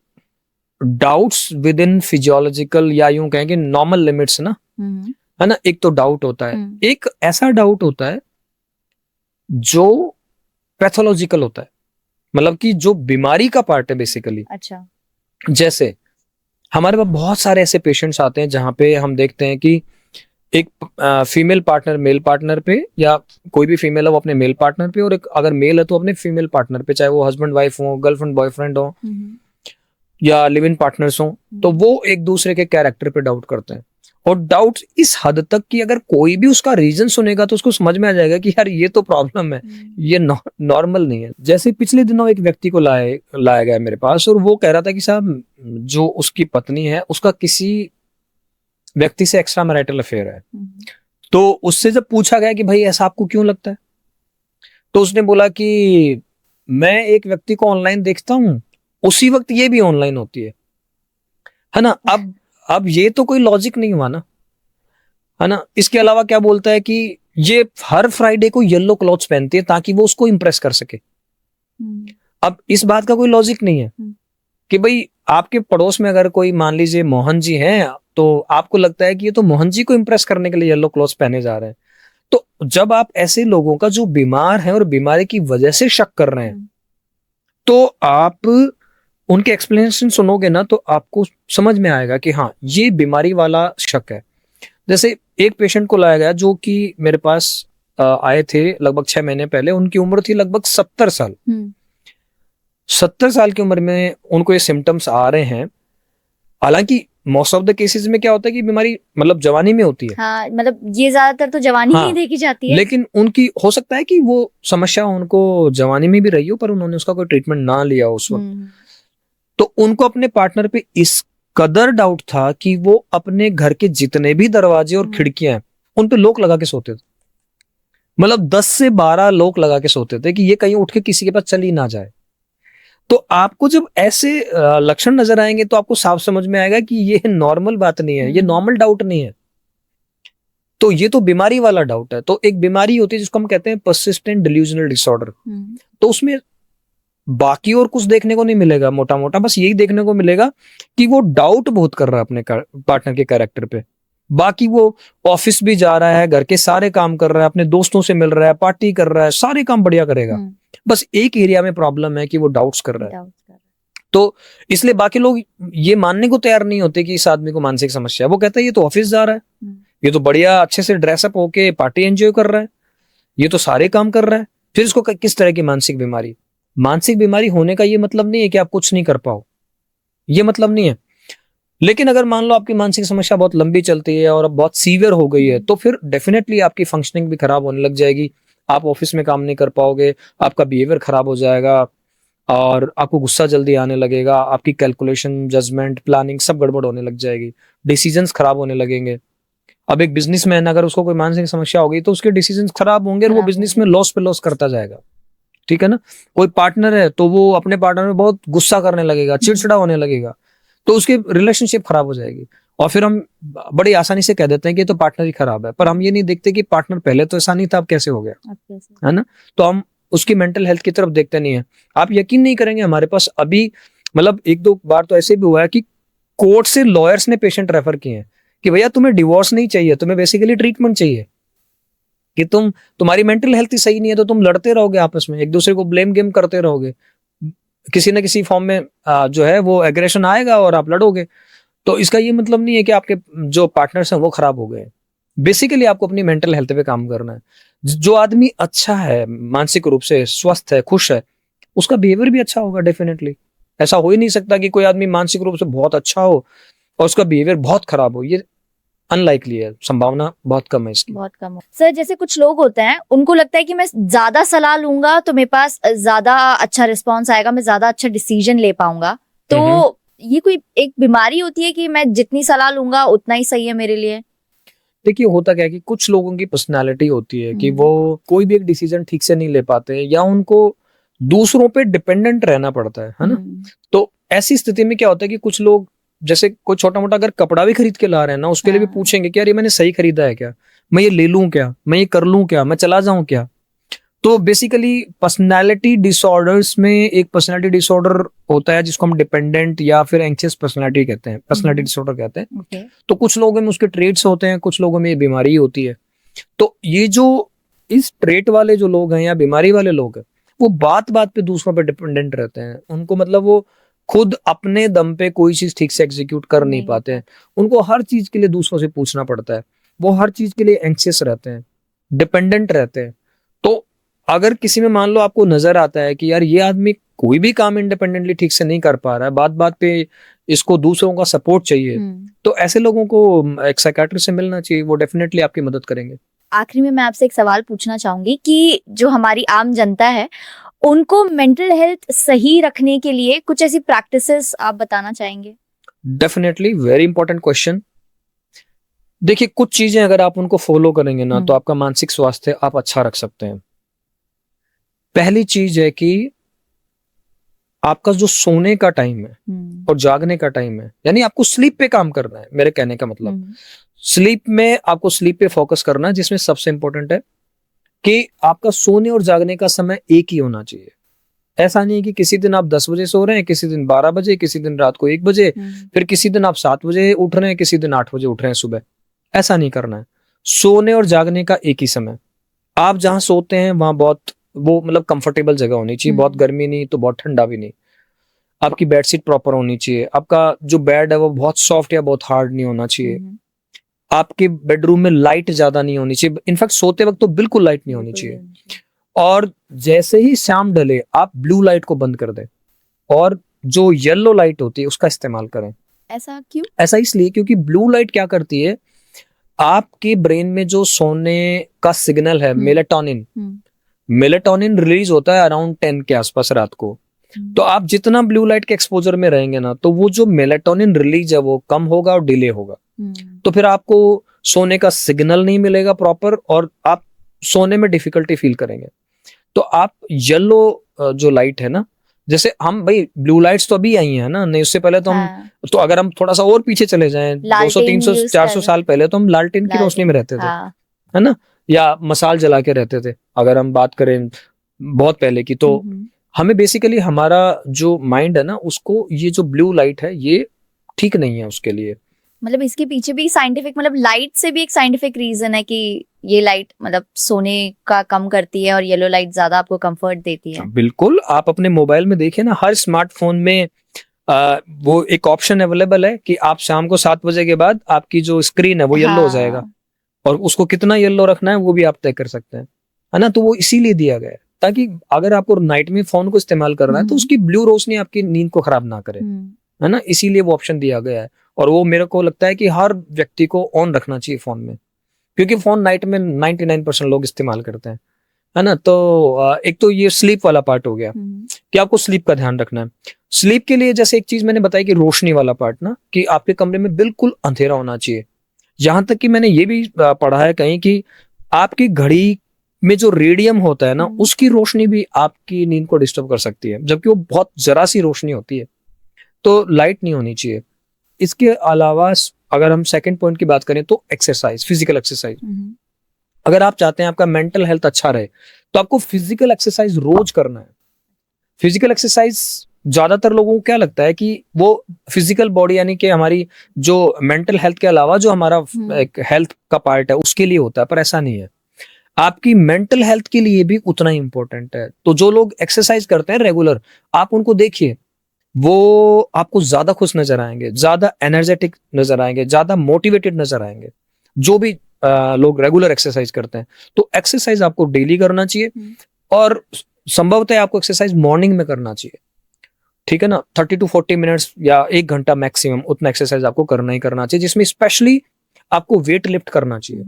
Speaker 2: डाउट्स विद इन फिजियोलॉजिकल या यूं कहें कि नॉर्मल लिमिट्स ना, है ना। एक तो डाउट होता है, एक ऐसा डाउट होता है जो पैथोलॉजिकल होता है, मतलब कि जो बीमारी का पार्ट है बेसिकली।
Speaker 1: अच्छा।
Speaker 2: जैसे हमारे पास बहुत सारे ऐसे पेशेंट्स आते हैं जहां पे हम देखते हैं कि एक फीमेल पार्टनर मेल पार्टनर पे, या कोई भी फीमेल है वो अपने मेल पार्टनर पे, और एक अगर मेल है तो अपने फीमेल पार्टनर पे, चाहे वो हस्बैंड वाइफ हो, गर्लफ्रेंड बॉयफ्रेंड हो, या लिव इन पार्टनर्स हो। तो वो एक दूसरे के कैरेक्टर पे डाउट करते हैं, और डाउट इस हद तक कि अगर कोई भी उसका रीजन सुनेगा तो उसको समझ में आ जाएगा कि यार ये तो प्रॉब्लम है, ये नॉर्मल नहीं है। जैसे पिछले दिनों एक व्यक्ति को लाया गया मेरे पास, और वो कह रहा था कि साहब जो उसकी पत्नी है उसका किसी व्यक्ति से एक्स्ट्रा मैरिटल अफेयर है। तो उससे जब पूछा गया कि भाई ऐसा आपको क्यों लगता है, तो उसने बोला कि मैं एक व्यक्ति को ऑनलाइन देखता हूं, उसी वक्त ये भी ऑनलाइन होती है ना। अब ये तो कोई लॉजिक नहीं हुआ ना, है ना। इसके अलावा क्या बोलता है कि ये हर फ्राइडे को येलो क्लॉथ्स पहनती है ताकि वो उसको इंप्रेस कर सके। अब इस बात का कोई लॉजिक नहीं है कि भाई आपके पड़ोस में अगर कोई मान लीजिए मोहन जी हैं, तो आपको लगता है कि ये तो मोहन जी को इंप्रेस करने के लिए येलो क्लॉथ्स पहने जा रहे हैं। तो जब आप ऐसे लोगों का जो बीमार है और बीमारी की वजह से शक कर रहे हैं, तो आप उनके एक्सप्लेनेशन सुनोगे ना, तो आपको समझ में आएगा कि हाँ ये बीमारी वाला शक है। जैसे एक पेशेंट को लाया गया जो कि मेरे पास आए थे लगभग 6 महीने पहले। उनकी उम्र थी लगभग 70 साल। 70 साल की उम्र में उनको ये सिम्टम्स आ रहे हैं। हालांकि मोस्ट ऑफ द केसेस में क्या होता है कि बीमारी मतलब जवानी में होती है।
Speaker 1: हाँ, मतलब ये ज्यादातर तो जवानी में ही देखी जाती है।
Speaker 2: लेकिन उनकी हो सकता है कि वो समस्या उनको जवानी में भी रही हो, पर उन्होंने उसका कोई ट्रीटमेंट ना लिया उस वक्त। तो उनको अपने पार्टनर पे इस कदर डाउट था कि वो अपने घर के जितने भी दरवाजे और खिड़कियां हैं उन पे लॉक लगा के सोते थे। मतलब 10 से 12 लॉक लगा के सोते थे कि ये कहीं उठ के किसी के पास चली ना जाए। तो आपको जब ऐसे लक्षण नजर आएंगे तो आपको साफ समझ में आएगा कि ये नॉर्मल बात नहीं है, ये नॉर्मल डाउट नहीं है। तो ये तो बीमारी वाला डाउट है। तो एक बीमारी होती है जिसको हम कहते हैं पर्सिस्टेंट डिल्यूजनल डिसऑर्डर। तो उसमें बाकी और कुछ देखने को नहीं मिलेगा, मोटा मोटा बस यही देखने को मिलेगा कि वो डाउट बहुत कर रहा है अपने पार्टनर के कैरेक्टर पे। बाकी वो ऑफिस भी जा रहा है, घर के सारे काम कर रहा है, अपने दोस्तों से मिल रहा है, पार्टी कर रहा है, सारे काम बढ़िया करेगा। बस एक एरिया में प्रॉब्लम है कि वो डाउट्स कर रहा है। तो इसलिए बाकी लोग ये मानने को तैयार नहीं होते कि इस आदमी को मानसिक समस्या है। वो कहता है ये तो ऑफिस जा रहा है, ये तो बढ़िया अच्छे से ड्रेसअप होके पार्टी एंजॉय कर रहा है, ये तो सारे काम कर रहा है, फिर इसको किस तरह की मानसिक बीमारी। मानसिक बीमारी होने का ये मतलब नहीं है कि आप कुछ नहीं कर पाओ, ये मतलब नहीं है। लेकिन अगर मान लो आपकी मानसिक समस्या बहुत लंबी चलती है और अब बहुत सीवियर हो गई है, तो फिर डेफिनेटली आपकी फंक्शनिंग भी खराब होने लग जाएगी। आप ऑफिस में काम नहीं कर पाओगे, आपका बिहेवियर खराब हो जाएगा और आपको गुस्सा जल्दी आने लगेगा, आपकी कैलकुलेशन, जजमेंट, प्लानिंग सब गड़बड़ होने लग जाएगी, डिसीजंस खराब होने लगेंगे। अब एक बिजनेसमैन अगर उसको कोई मानसिक समस्या होगी तो उसके डिसीजंस खराब होंगे और वो बिजनेस में लॉस पे लॉस करता जाएगा। ठीक है ना। कोई पार्टनर है तो वो अपने पार्टनर में बहुत गुस्सा करने लगेगा, चिड़चिड़ा होने लगेगा, तो उसकी रिलेशनशिप खराब हो जाएगी। और फिर हम बड़ी आसानी से कह देते हैं कि तो पार्टनर ही खराब है, पर हम ये नहीं देखते कि पार्टनर पहले तो ऐसा नहीं था, अब कैसे हो गया, है ना। तो हम उसकी मेंटल हेल्थ की तरफ देखते नहीं है। आप यकीन नहीं करेंगे, हमारे पास अभी मतलब 1-2 बार तो ऐसे भी हुआ है कि कोर्ट से लॉयर्स ने पेशेंट रेफर किए हैं कि भैया तुम्हें डिवोर्स नहीं चाहिए, तुम्हें बेसिकली ट्रीटमेंट चाहिए, कि तुम्हारी मेंटल हेल्थ ही सही नहीं है, तो तुम लड़ते रहोगे आपस में, एक दूसरे को ब्लेम गेम करते रहोगे, किसी ना किसी फॉर्म में जो है वो एग्रेशन आएगा और आप लड़ोगे। तो इसका ये मतलब नहीं है कि आपके जो पार्टनर्स हैं वो खराब हो गए। बेसिकली आपको अपनी मेंटल हेल्थ पे काम करना है। जो आदमी अच्छा है, मानसिक रूप से स्वस्थ है, खुश है, उसका बिहेवियर भी अच्छा होगा डेफिनेटली। ऐसा हो ही नहीं सकता कि कोई आदमी मानसिक रूप से बहुत अच्छा हो और उसका बिहेवियर बहुत खराब हो, ये अनलाइकली है, संभावना बहुत कम है इसकी।
Speaker 1: बहुत कम है। सर जैसे कुछ लोग होते हैं, उनको लगता है कि मैं ज्यादा सलाह लूंगा तो मेरे पास ज्यादा अच्छा रिस्पॉन्स आएगा, मैं ज्यादा अच्छा डिसीजन ले पाऊंगा। तो ये कोई एक बीमारी होती है कि मैं जितनी सलाह लूंगा उतना ही सही है मेरे लिए?
Speaker 2: देखिए होता क्या है कि कुछ लोगों की पर्सनालिटी होती है कि वो कोई भी एक डिसीजन ठीक से नहीं ले पाते या उनको दूसरों पे डिपेंडेंट रहना पड़ता है ना। तो ऐसी स्थिति में क्या होता है कि कुछ लोग, जैसे कोई छोटा मोटा अगर कपड़ा भी खरीद के ला रहे हैं ना, उसके लिए भी पूछेंगे कि यार ये मैंने सही खरीदा है क्या, मैं ये ले लूं क्या, मैं ये कर लूं क्या, मैं चला जाऊं क्या। तो बेसिकली पर्सनालिटी डिसऑर्डर्स में एक पर्सनालिटी डिसऑर्डर होता है जिसको हम डिपेंडेंट या फिर एंग्शियस पर्सनालिटी कहते हैं, पर्सनालिटी डिसऑर्डर कहते हैं। तो कुछ लोगों में उसके ट्रेट्स होते हैं, कुछ लोगों में ये बीमारी होती है। तो ये जो इस ट्रेट वाले जो लोग हैं या बीमारी वाले लोग हैं, वो बात बात पे दूसरों पे डिपेंडेंट रहते हैं। उनको मतलब वो खुद अपने दम पे कोई चीज ठीक से एग्जीक्यूट कर नहीं पाते हैं। उनको हर चीज के लिए दूसरों से पूछना पड़ता है, वो हर चीज के लिए एंग्शियस रहते हैं, डिपेंडेंट रहते हैं। तो अगर किसी में मान लो आपको नजर आता है कि यार ये आदमी कोई भी काम इंडिपेंडेंटली ठीक से नहीं कर पा रहा है, बात बात पे इसको दूसरों का सपोर्ट चाहिए, तो ऐसे लोगों को एक साइकियाट्रिस्ट से मिलना चाहिए, वो डेफिनेटली आपकी मदद करेंगे।
Speaker 1: आखिरी में मैं आपसे एक सवाल पूछना चाहूंगी कि जो हमारी आम जनता है, उनको मेंटल हेल्थ सही रखने के लिए कुछ ऐसी प्रैक्टिसेस आप बताना चाहेंगे?
Speaker 2: Definitely, very important question. देखिए, कुछ चीजें अगर आप उनको फॉलो करेंगे ना तो आपका मानसिक स्वास्थ्य आप अच्छा रख सकते हैं। पहली चीज है कि आपका जो सोने का टाइम है और जागने का टाइम है, यानी आपको स्लीप पे काम करना है। मेरे कहने का मतलब स्लीप में आपको स्लीप पे फोकस करना है, जिसमें सबसे इंपॉर्टेंट है कि आपका सोने और जागने का समय एक ही होना चाहिए। ऐसा नहीं है कि किसी दिन आप 10 बजे सो रहे हैं, किसी दिन 12 बजे, किसी दिन रात को 1 बजे, फिर किसी दिन आप 7 बजे उठ रहे हैं, किसी दिन 8 बजे उठ रहे हैं सुबह। ऐसा नहीं करना है। सोने और जागने का एक ही समय। आप जहां सोते हैं वहां बहुत वो मतलब कंफर्टेबल जगह होनी चाहिए, बहुत गर्मी नहीं तो बहुत ठंडा भी नहीं। आपकी बेडशीट प्रॉपर होनी चाहिए, आपका जो बेड है वो बहुत सॉफ्ट या बहुत हार्ड नहीं होना चाहिए। आपके बेडरूम में लाइट ज्यादा नहीं होनी चाहिए, इनफैक्ट सोते वक्त तो बिल्कुल लाइट नहीं होनी चाहिए। और जैसे ही शाम ढले आप ब्लू लाइट को बंद कर दें और जो येलो लाइट होती है उसका इस्तेमाल करें।
Speaker 1: ऐसा क्यों?
Speaker 2: ऐसा इसलिए क्योंकि ब्लू लाइट क्या करती है, आपके ब्रेन में जो सोने का सिग्नल है मेलेटोनिन, मेलेटोनिन रिलीज होता है अराउंड 10 के आसपास रात को। तो आप जितना ब्लू लाइट के एक्सपोजर में रहेंगे ना तो वो जो मेलेटोनिन रिलीज है वो कम होगा और डिले होगा। तो फिर आपको सोने का सिग्नल नहीं मिलेगा प्रॉपर और आप सोने में डिफिकल्टी फील करेंगे। तो आप येलो जो लाइट है ना, जैसे हम भाई ब्लू लाइट्स तो अभी आई है ना, नहीं उससे पहले तो हम तो अगर हम थोड़ा सा और पीछे चले जाएं 200 300 400 साल पहले तो हम लालटेन की रोशनी में रहते थे, है ना, या मसाल जला के रहते थे। अगर हम बात करें बहुत पहले की, तो हमें बेसिकली हमारा जो माइंड है ना उसको ये जो ब्लू लाइट है ये ठीक नहीं है उसके लिए।
Speaker 1: मतलब इसके पीछे भी साइंटिफिक, मतलब लाइट से भी एक साइंटिफिक रीजन है कि ये लाइट मतलब सोने का कम करती है और येलो लाइट ज्यादा आपको कंफर्ट देती है।
Speaker 2: बिल्कुल, आप अपने मोबाइल में देखिए ना, हर स्मार्टफोन में वो एक ऑप्शन अवेलेबल है कि आप शाम को 7 बजे के बाद आपकी जो स्क्रीन है वो येलो हो जाएगा, और उसको कितना येलो रखना है वो भी आप तय कर सकते हैं, है ना। तो वो इसीलिए दिया गया है ताकि अगर आपको नाइट में फोन को इस्तेमाल करना है तो उसकी ब्लू रोशनी आपकी नींद को खराब ना करे, है ना, इसीलिए वो ऑप्शन दिया गया है। और वो मेरे को लगता है कि हर व्यक्ति को ऑन रखना चाहिए फोन में, क्योंकि फोन नाइट में 99% लोग इस्तेमाल करते हैं, है ना। तो एक तो ये स्लीप वाला पार्ट हो गया कि आपको स्लीप का ध्यान रखना है। स्लीप के लिए जैसे एक चीज मैंने बताई कि रोशनी वाला पार्ट ना, कि आपके कमरे में बिल्कुल अंधेरा होना चाहिए। यहां तक कि मैंने ये भी पढ़ा है कहीं कि आपकी घड़ी में जो रेडियम होता है ना उसकी रोशनी भी आपकी नींद को डिस्टर्ब कर सकती है, जबकि वो बहुत जरा सी रोशनी होती है। तो लाइट नहीं होनी चाहिए। इसके अलावा अगर हम सेकंड पॉइंट की बात करें तो एक्सरसाइज, फिजिकल एक्सरसाइज। अगर आप चाहते हैं आपका मेंटल हेल्थ अच्छा रहे तो आपको फिजिकल एक्सरसाइज रोज करना है। फिजिकल एक्सरसाइज ज्यादातर लोगों को क्या लगता है कि वो फिजिकल बॉडी यानी कि हमारी जो मेंटल हेल्थ के अलावा जो हमारा एक हेल्थ का पार्ट है उसके लिए होता है, पर ऐसा नहीं है। आपकी मेंटल हेल्थ के लिए भी उतना ही इंपॉर्टेंट है। तो जो लोग एक्सरसाइज करते हैं रेगुलर, आप उनको देखिए, वो आपको ज्यादा खुश नजर आएंगे, ज्यादा एनर्जेटिक नजर आएंगे, ज्यादा मोटिवेटेड नजर आएंगे, जो भी लोग रेगुलर एक्सरसाइज करते हैं। तो एक्सरसाइज आपको डेली करना चाहिए और संभवतः आपको एक्सरसाइज मॉर्निंग में करना चाहिए, ठीक है ना। 30 to 40 मिनट्स या 1 घंटा मैक्सिमम उतना एक्सरसाइज आपको करना ही करना चाहिए, जिसमें स्पेशली आपको वेट लिफ्ट करना चाहिए।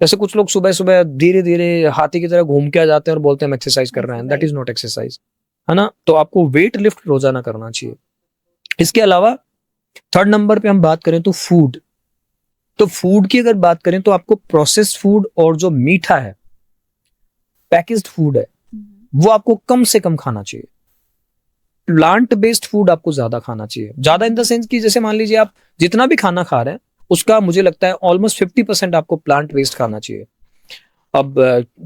Speaker 2: जैसे कुछ लोग सुबह सुबह धीरे धीरे हाथी की तरह घूम के आ जाते हैं और बोलते हैं हम एक्सरसाइज कर रहे हैं, दैट इज नॉट एक्सरसाइज, है ना। तो आपको वेट लिफ्ट रोजाना करना चाहिए। इसके अलावा थर्ड नंबर पे हम बात करें तो फूड। तो फूड की अगर बात करें तो आपको प्रोसेस्ड फूड और जो मीठा है, पैकेज्ड फूड है, वो आपको कम से कम खाना चाहिए। प्लांट बेस्ड फूड आपको ज्यादा खाना चाहिए। ज्यादा इन द सेंस कि जैसे मान लीजिए आप जितना भी खाना खा रहे हैं उसका मुझे लगता है ऑलमोस्ट 50% आपको प्लांट बेस्ड खाना चाहिए। अब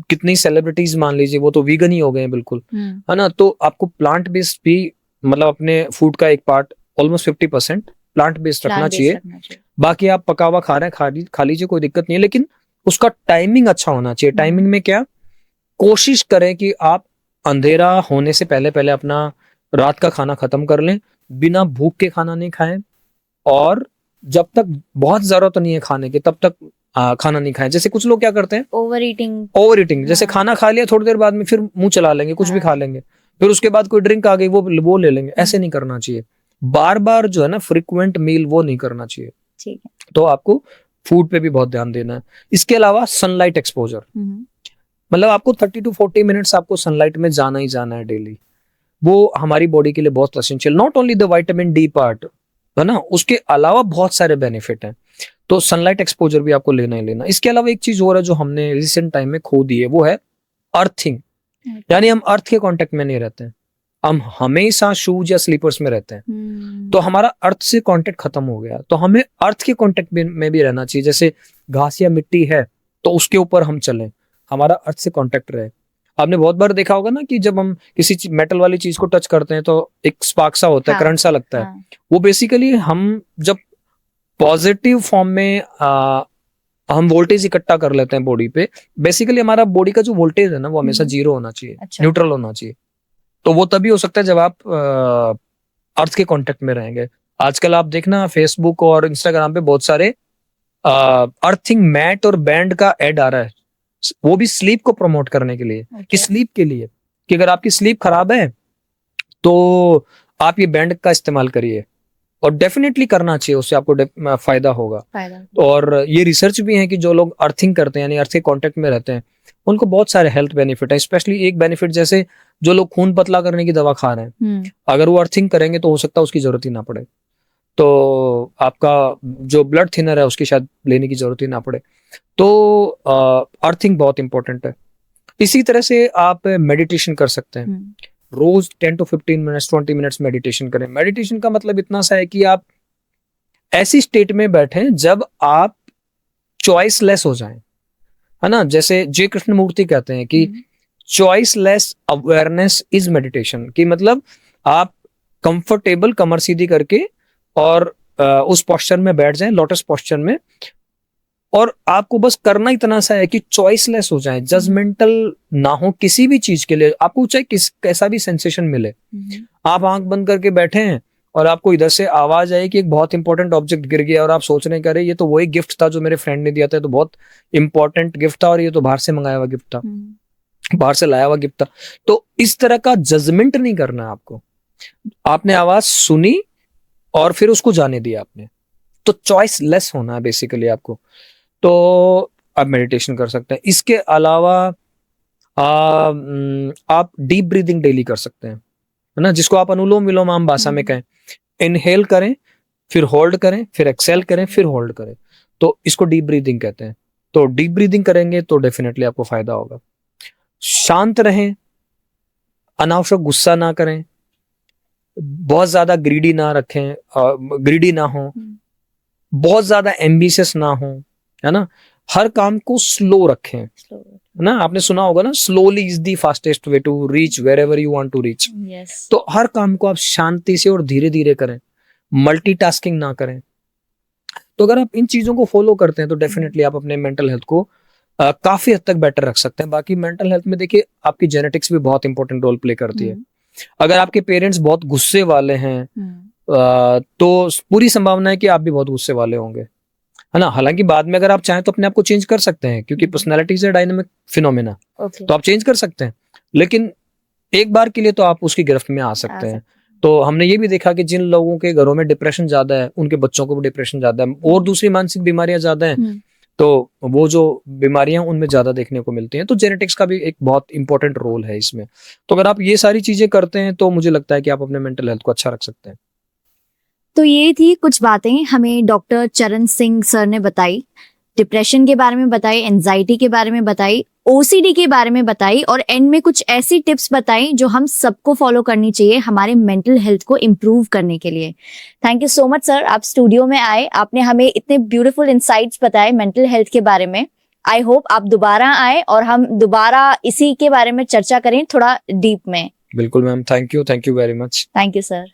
Speaker 2: कितनी सेलिब्रिटीज मान लीजिए वो तो वीगन ही हो गए हैं बिल्कुल, है ना। तो आपको प्लांट बेस्ड भी मतलब अपने फूड का एक पार्ट ऑलमोस्ट 50% प्लांट बेस्ड रखना चाहिए। बाकी आप पका हुआ खा रहे हैं खा लीजिए, कोई दिक्कत नहीं है, लेकिन उसका टाइमिंग अच्छा होना चाहिए। टाइमिंग में क्या, कोशिश करें कि आप अंधेरा होने से पहले पहले अपना रात का खाना खत्म कर लें, बिना भूख के खाना नहीं खाएं, और जब तक बहुत जरूरत नहीं है खाने की तब तक खाना नहीं खाएं। जैसे कुछ लोग क्या करते हैं, ओवर ईटिंग, जैसे खाना खा लिया थोड़ी देर बाद में फिर मुंह चला लेंगे, कुछ भी खा लेंगे, फिर उसके बाद कोई ड्रिंक आ गई वो ले लेंगे। ऐसे नहीं करना चाहिए। बार बार जो है ना फ्रिक्वेंट मील वो नहीं करना चाहिए।
Speaker 1: ठीक है।
Speaker 2: तो आपको फूड पे भी बहुत ध्यान देना है। इसके अलावा सनलाइट एक्सपोजर, मतलब आपको 30 to 40 मिनट्स आपको सनलाइट में जाना ही जाना है डेली। वो हमारी बॉडी के लिए बहुत essential, not only the vitamin D part, है ना, उसके अलावा बहुत सारे बेनिफिट हैं। तो सनलाइट एक्सपोजर भी आपको लेना ही लेना। इसके अलावा एक चीज और है जो हमने रिसेंट टाइम में खो दी है, वो है अर्थिंग। यानी हम अर्थ के कांटेक्ट में नहीं रहते हैं, हम हमेशा शूज या स्लीपर्स में रहते हैं। तो हमारा अर्थ से कांटेक्ट खत्म हो गया, तो हमें अर्थ के कांटेक्ट में भी रहना चाहिए। जैसे घास या मिट्टी है तो उसके ऊपर हम चलें, हमारा अर्थ से कांटेक्ट रहे। आपने बहुत बार देखा होगा ना कि जब हम किसी मेटल वाली चीज को टच करते हैं तो एक स्पार्क सा होता है,
Speaker 1: हाँ,
Speaker 2: करंट सा लगता है।
Speaker 1: हाँ,
Speaker 2: वो बेसिकली हम जब पॉजिटिव फॉर्म में हम वोल्टेज इकट्ठा कर लेते हैं बॉडी पे, बेसिकली हमारा बॉडी का जो वोल्टेज है ना वो हमेशा जीरो होना चाहिए,
Speaker 1: अच्छा।
Speaker 2: न्यूट्रल होना चाहिए। तो वो तभी हो सकता है जब आप अर्थ के कांटेक्ट में रहेंगे। आजकल आप देखना फेसबुक और इंस्टाग्राम पे बहुत सारे अर्थिंग मैट और बैंड का ऐड आ रहा है, वो भी स्लीप को प्रमोट करने के लिए, कि स्लीप के लिए, कि अगर आपकी स्लीप खराब है तो आप ये बैंड का इस्तेमाल करिए, और डेफिनेटली करना चाहिए, उससे आपको फायदा होगा। और ये रिसर्च भी है कि जो लोग अर्थिंग करते हैं यानी अर्थ के कांटेक्ट में रहते हैं उनको बहुत सारे हेल्थ बेनिफिट है। स्पेशली एक बेनिफिट जैसे जो लोग खून पतला करने की दवा खा रहे हैं, अगर वो अर्थिंग करेंगे तो हो सकता है उसकी जरूरत ही ना पड़े, तो आपका जो ब्लड थिनर है उसकी शायद लेने की जरूरत ही ना पड़े। तो अर्थिंग बहुत इंपॉर्टेंट है। इसी तरह से आप मेडिटेशन कर सकते हैं, रोज 10 to 15 मिनट्स 20 मिनट्स मेडिटेशन करें। मेडिटेशन का मतलब इतना सा है कि आप ऐसी स्टेट में बैठें जब आप चॉइसलेस हो जाएं, है ना। जैसे जय कृष्णमूर्ति कहते हैं कि चॉइसलेस अवेयरनेस इज मेडिटेशन, कि मतलब आप कंफर्टेबल कमर सीधी करके और उस पोस्चर में बैठ जाएं, लोटस पोस्चर में, और आपको बस करना इतना सा है कि चॉइसलेस हो जाए, जजमेंटल ना हो किसी भी चीज के लिए। आपको चाहे कैसा भी सेंसेशन मिले, आप आंख बंद करके बैठे हैं और आपको इधर से आवाज आई कि एक बहुत इंपॉर्टेंट ऑब्जेक्ट गिर गया, और आप सोच रहे हैं ये तो वही गिफ्ट था जो मेरे फ्रेंड ने दिया था, तो बहुत इंपॉर्टेंट गिफ्ट था, और ये तो बाहर से मंगाया हुआ गिफ्ट था, बाहर से लाया हुआ गिफ्ट था। तो इस तरह का जजमेंट नहीं करना है आपको। आपने आवाज सुनी और फिर उसको जाने दिया आपने, तो चॉइस लेस होना है बेसिकली आपको। तो आप मेडिटेशन कर सकते हैं। इसके अलावा आप डीप ब्रीदिंग डेली कर सकते हैं, है ना, जिसको आप अनुलोम विलोम आम भाषा में कहें। इनहेल करें, फिर होल्ड करें, फिर एक्सेल करें, फिर होल्ड करें, तो इसको डीप ब्रीदिंग कहते हैं। तो डीप ब्रीदिंग करेंगे तो डेफिनेटली आपको फायदा होगा। शांत रहें, अनावश्यक गुस्सा ना करें, बहुत ज्यादा ग्रीडी ना रखें, ग्रीडी ना हो, बहुत ज्यादा एम्बिशियस ना हो, है ना। हर काम को स्लो रखें, है ना। आपने सुना होगा ना, slowly is the fastest way to reach wherever you want to reach. तो हर काम को आप शांति से और धीरे धीरे करें, मल्टीटास्किंग ना करें। तो अगर आप इन चीजों को फॉलो करते हैं तो डेफिनेटली आप अपने मेंटल हेल्थ को काफी हद तक बेटर रख सकते हैं। बाकी मेंटल हेल्थ में देखिए आपकी जेनेटिक्स भी बहुत इंपॉर्टेंट रोल प्ले करती है। अगर आपके पेरेंट्स बहुत गुस्से वाले हैं तो पूरी संभावना है कि आप भी बहुत गुस्से वाले होंगे, है ना। हालांकि बाद में अगर आप चाहें तो अपने आप को चेंज कर सकते हैं, क्योंकि personality is a dynamic phenomena, तो आप चेंज कर सकते हैं, लेकिन एक बार के लिए तो आप उसकी गिरफ्त में आ सकते हैं। तो हमने ये भी देखा कि जिन लोगों के घरों में डिप्रेशन ज्यादा है उनके बच्चों को भी डिप्रेशन ज्यादा है, और दूसरी मानसिक बीमारियां ज्यादा हैं, तो वो जो बीमारियां उनमें ज्यादा देखने को मिलती हैं। तो जेनेटिक्स का भी एक बहुत इंपॉर्टेंट रोल है इसमें। तो अगर आप ये सारी चीजें करते हैं तो मुझे लगता है कि आप अपने मेंटल हेल्थ को अच्छा रख सकते हैं।
Speaker 1: तो ये थी कुछ बातें हमें डॉक्टर चरण सिंह सर ने बताई, डिप्रेशन के बारे में बताई, एंजाइटी के बारे में बताई, ओसीडी के बारे में बताई, और एंड में कुछ ऐसी टिप्स बताई जो हम सबको फॉलो करनी चाहिए हमारे मेंटल हेल्थ को इम्प्रूव करने के लिए। Thank you so much sir, आप स्टूडियो में आए, आपने हमें इतने ब्यूटीफुल इंसाइट्स बताए मेंटल हेल्थ के बारे में। आई होप आप दोबारा आए और हम दोबारा इसी के बारे में चर्चा करें थोड़ा डीप में।
Speaker 2: बिल्कुल ma'am, thank you very much.
Speaker 1: Thank you sir.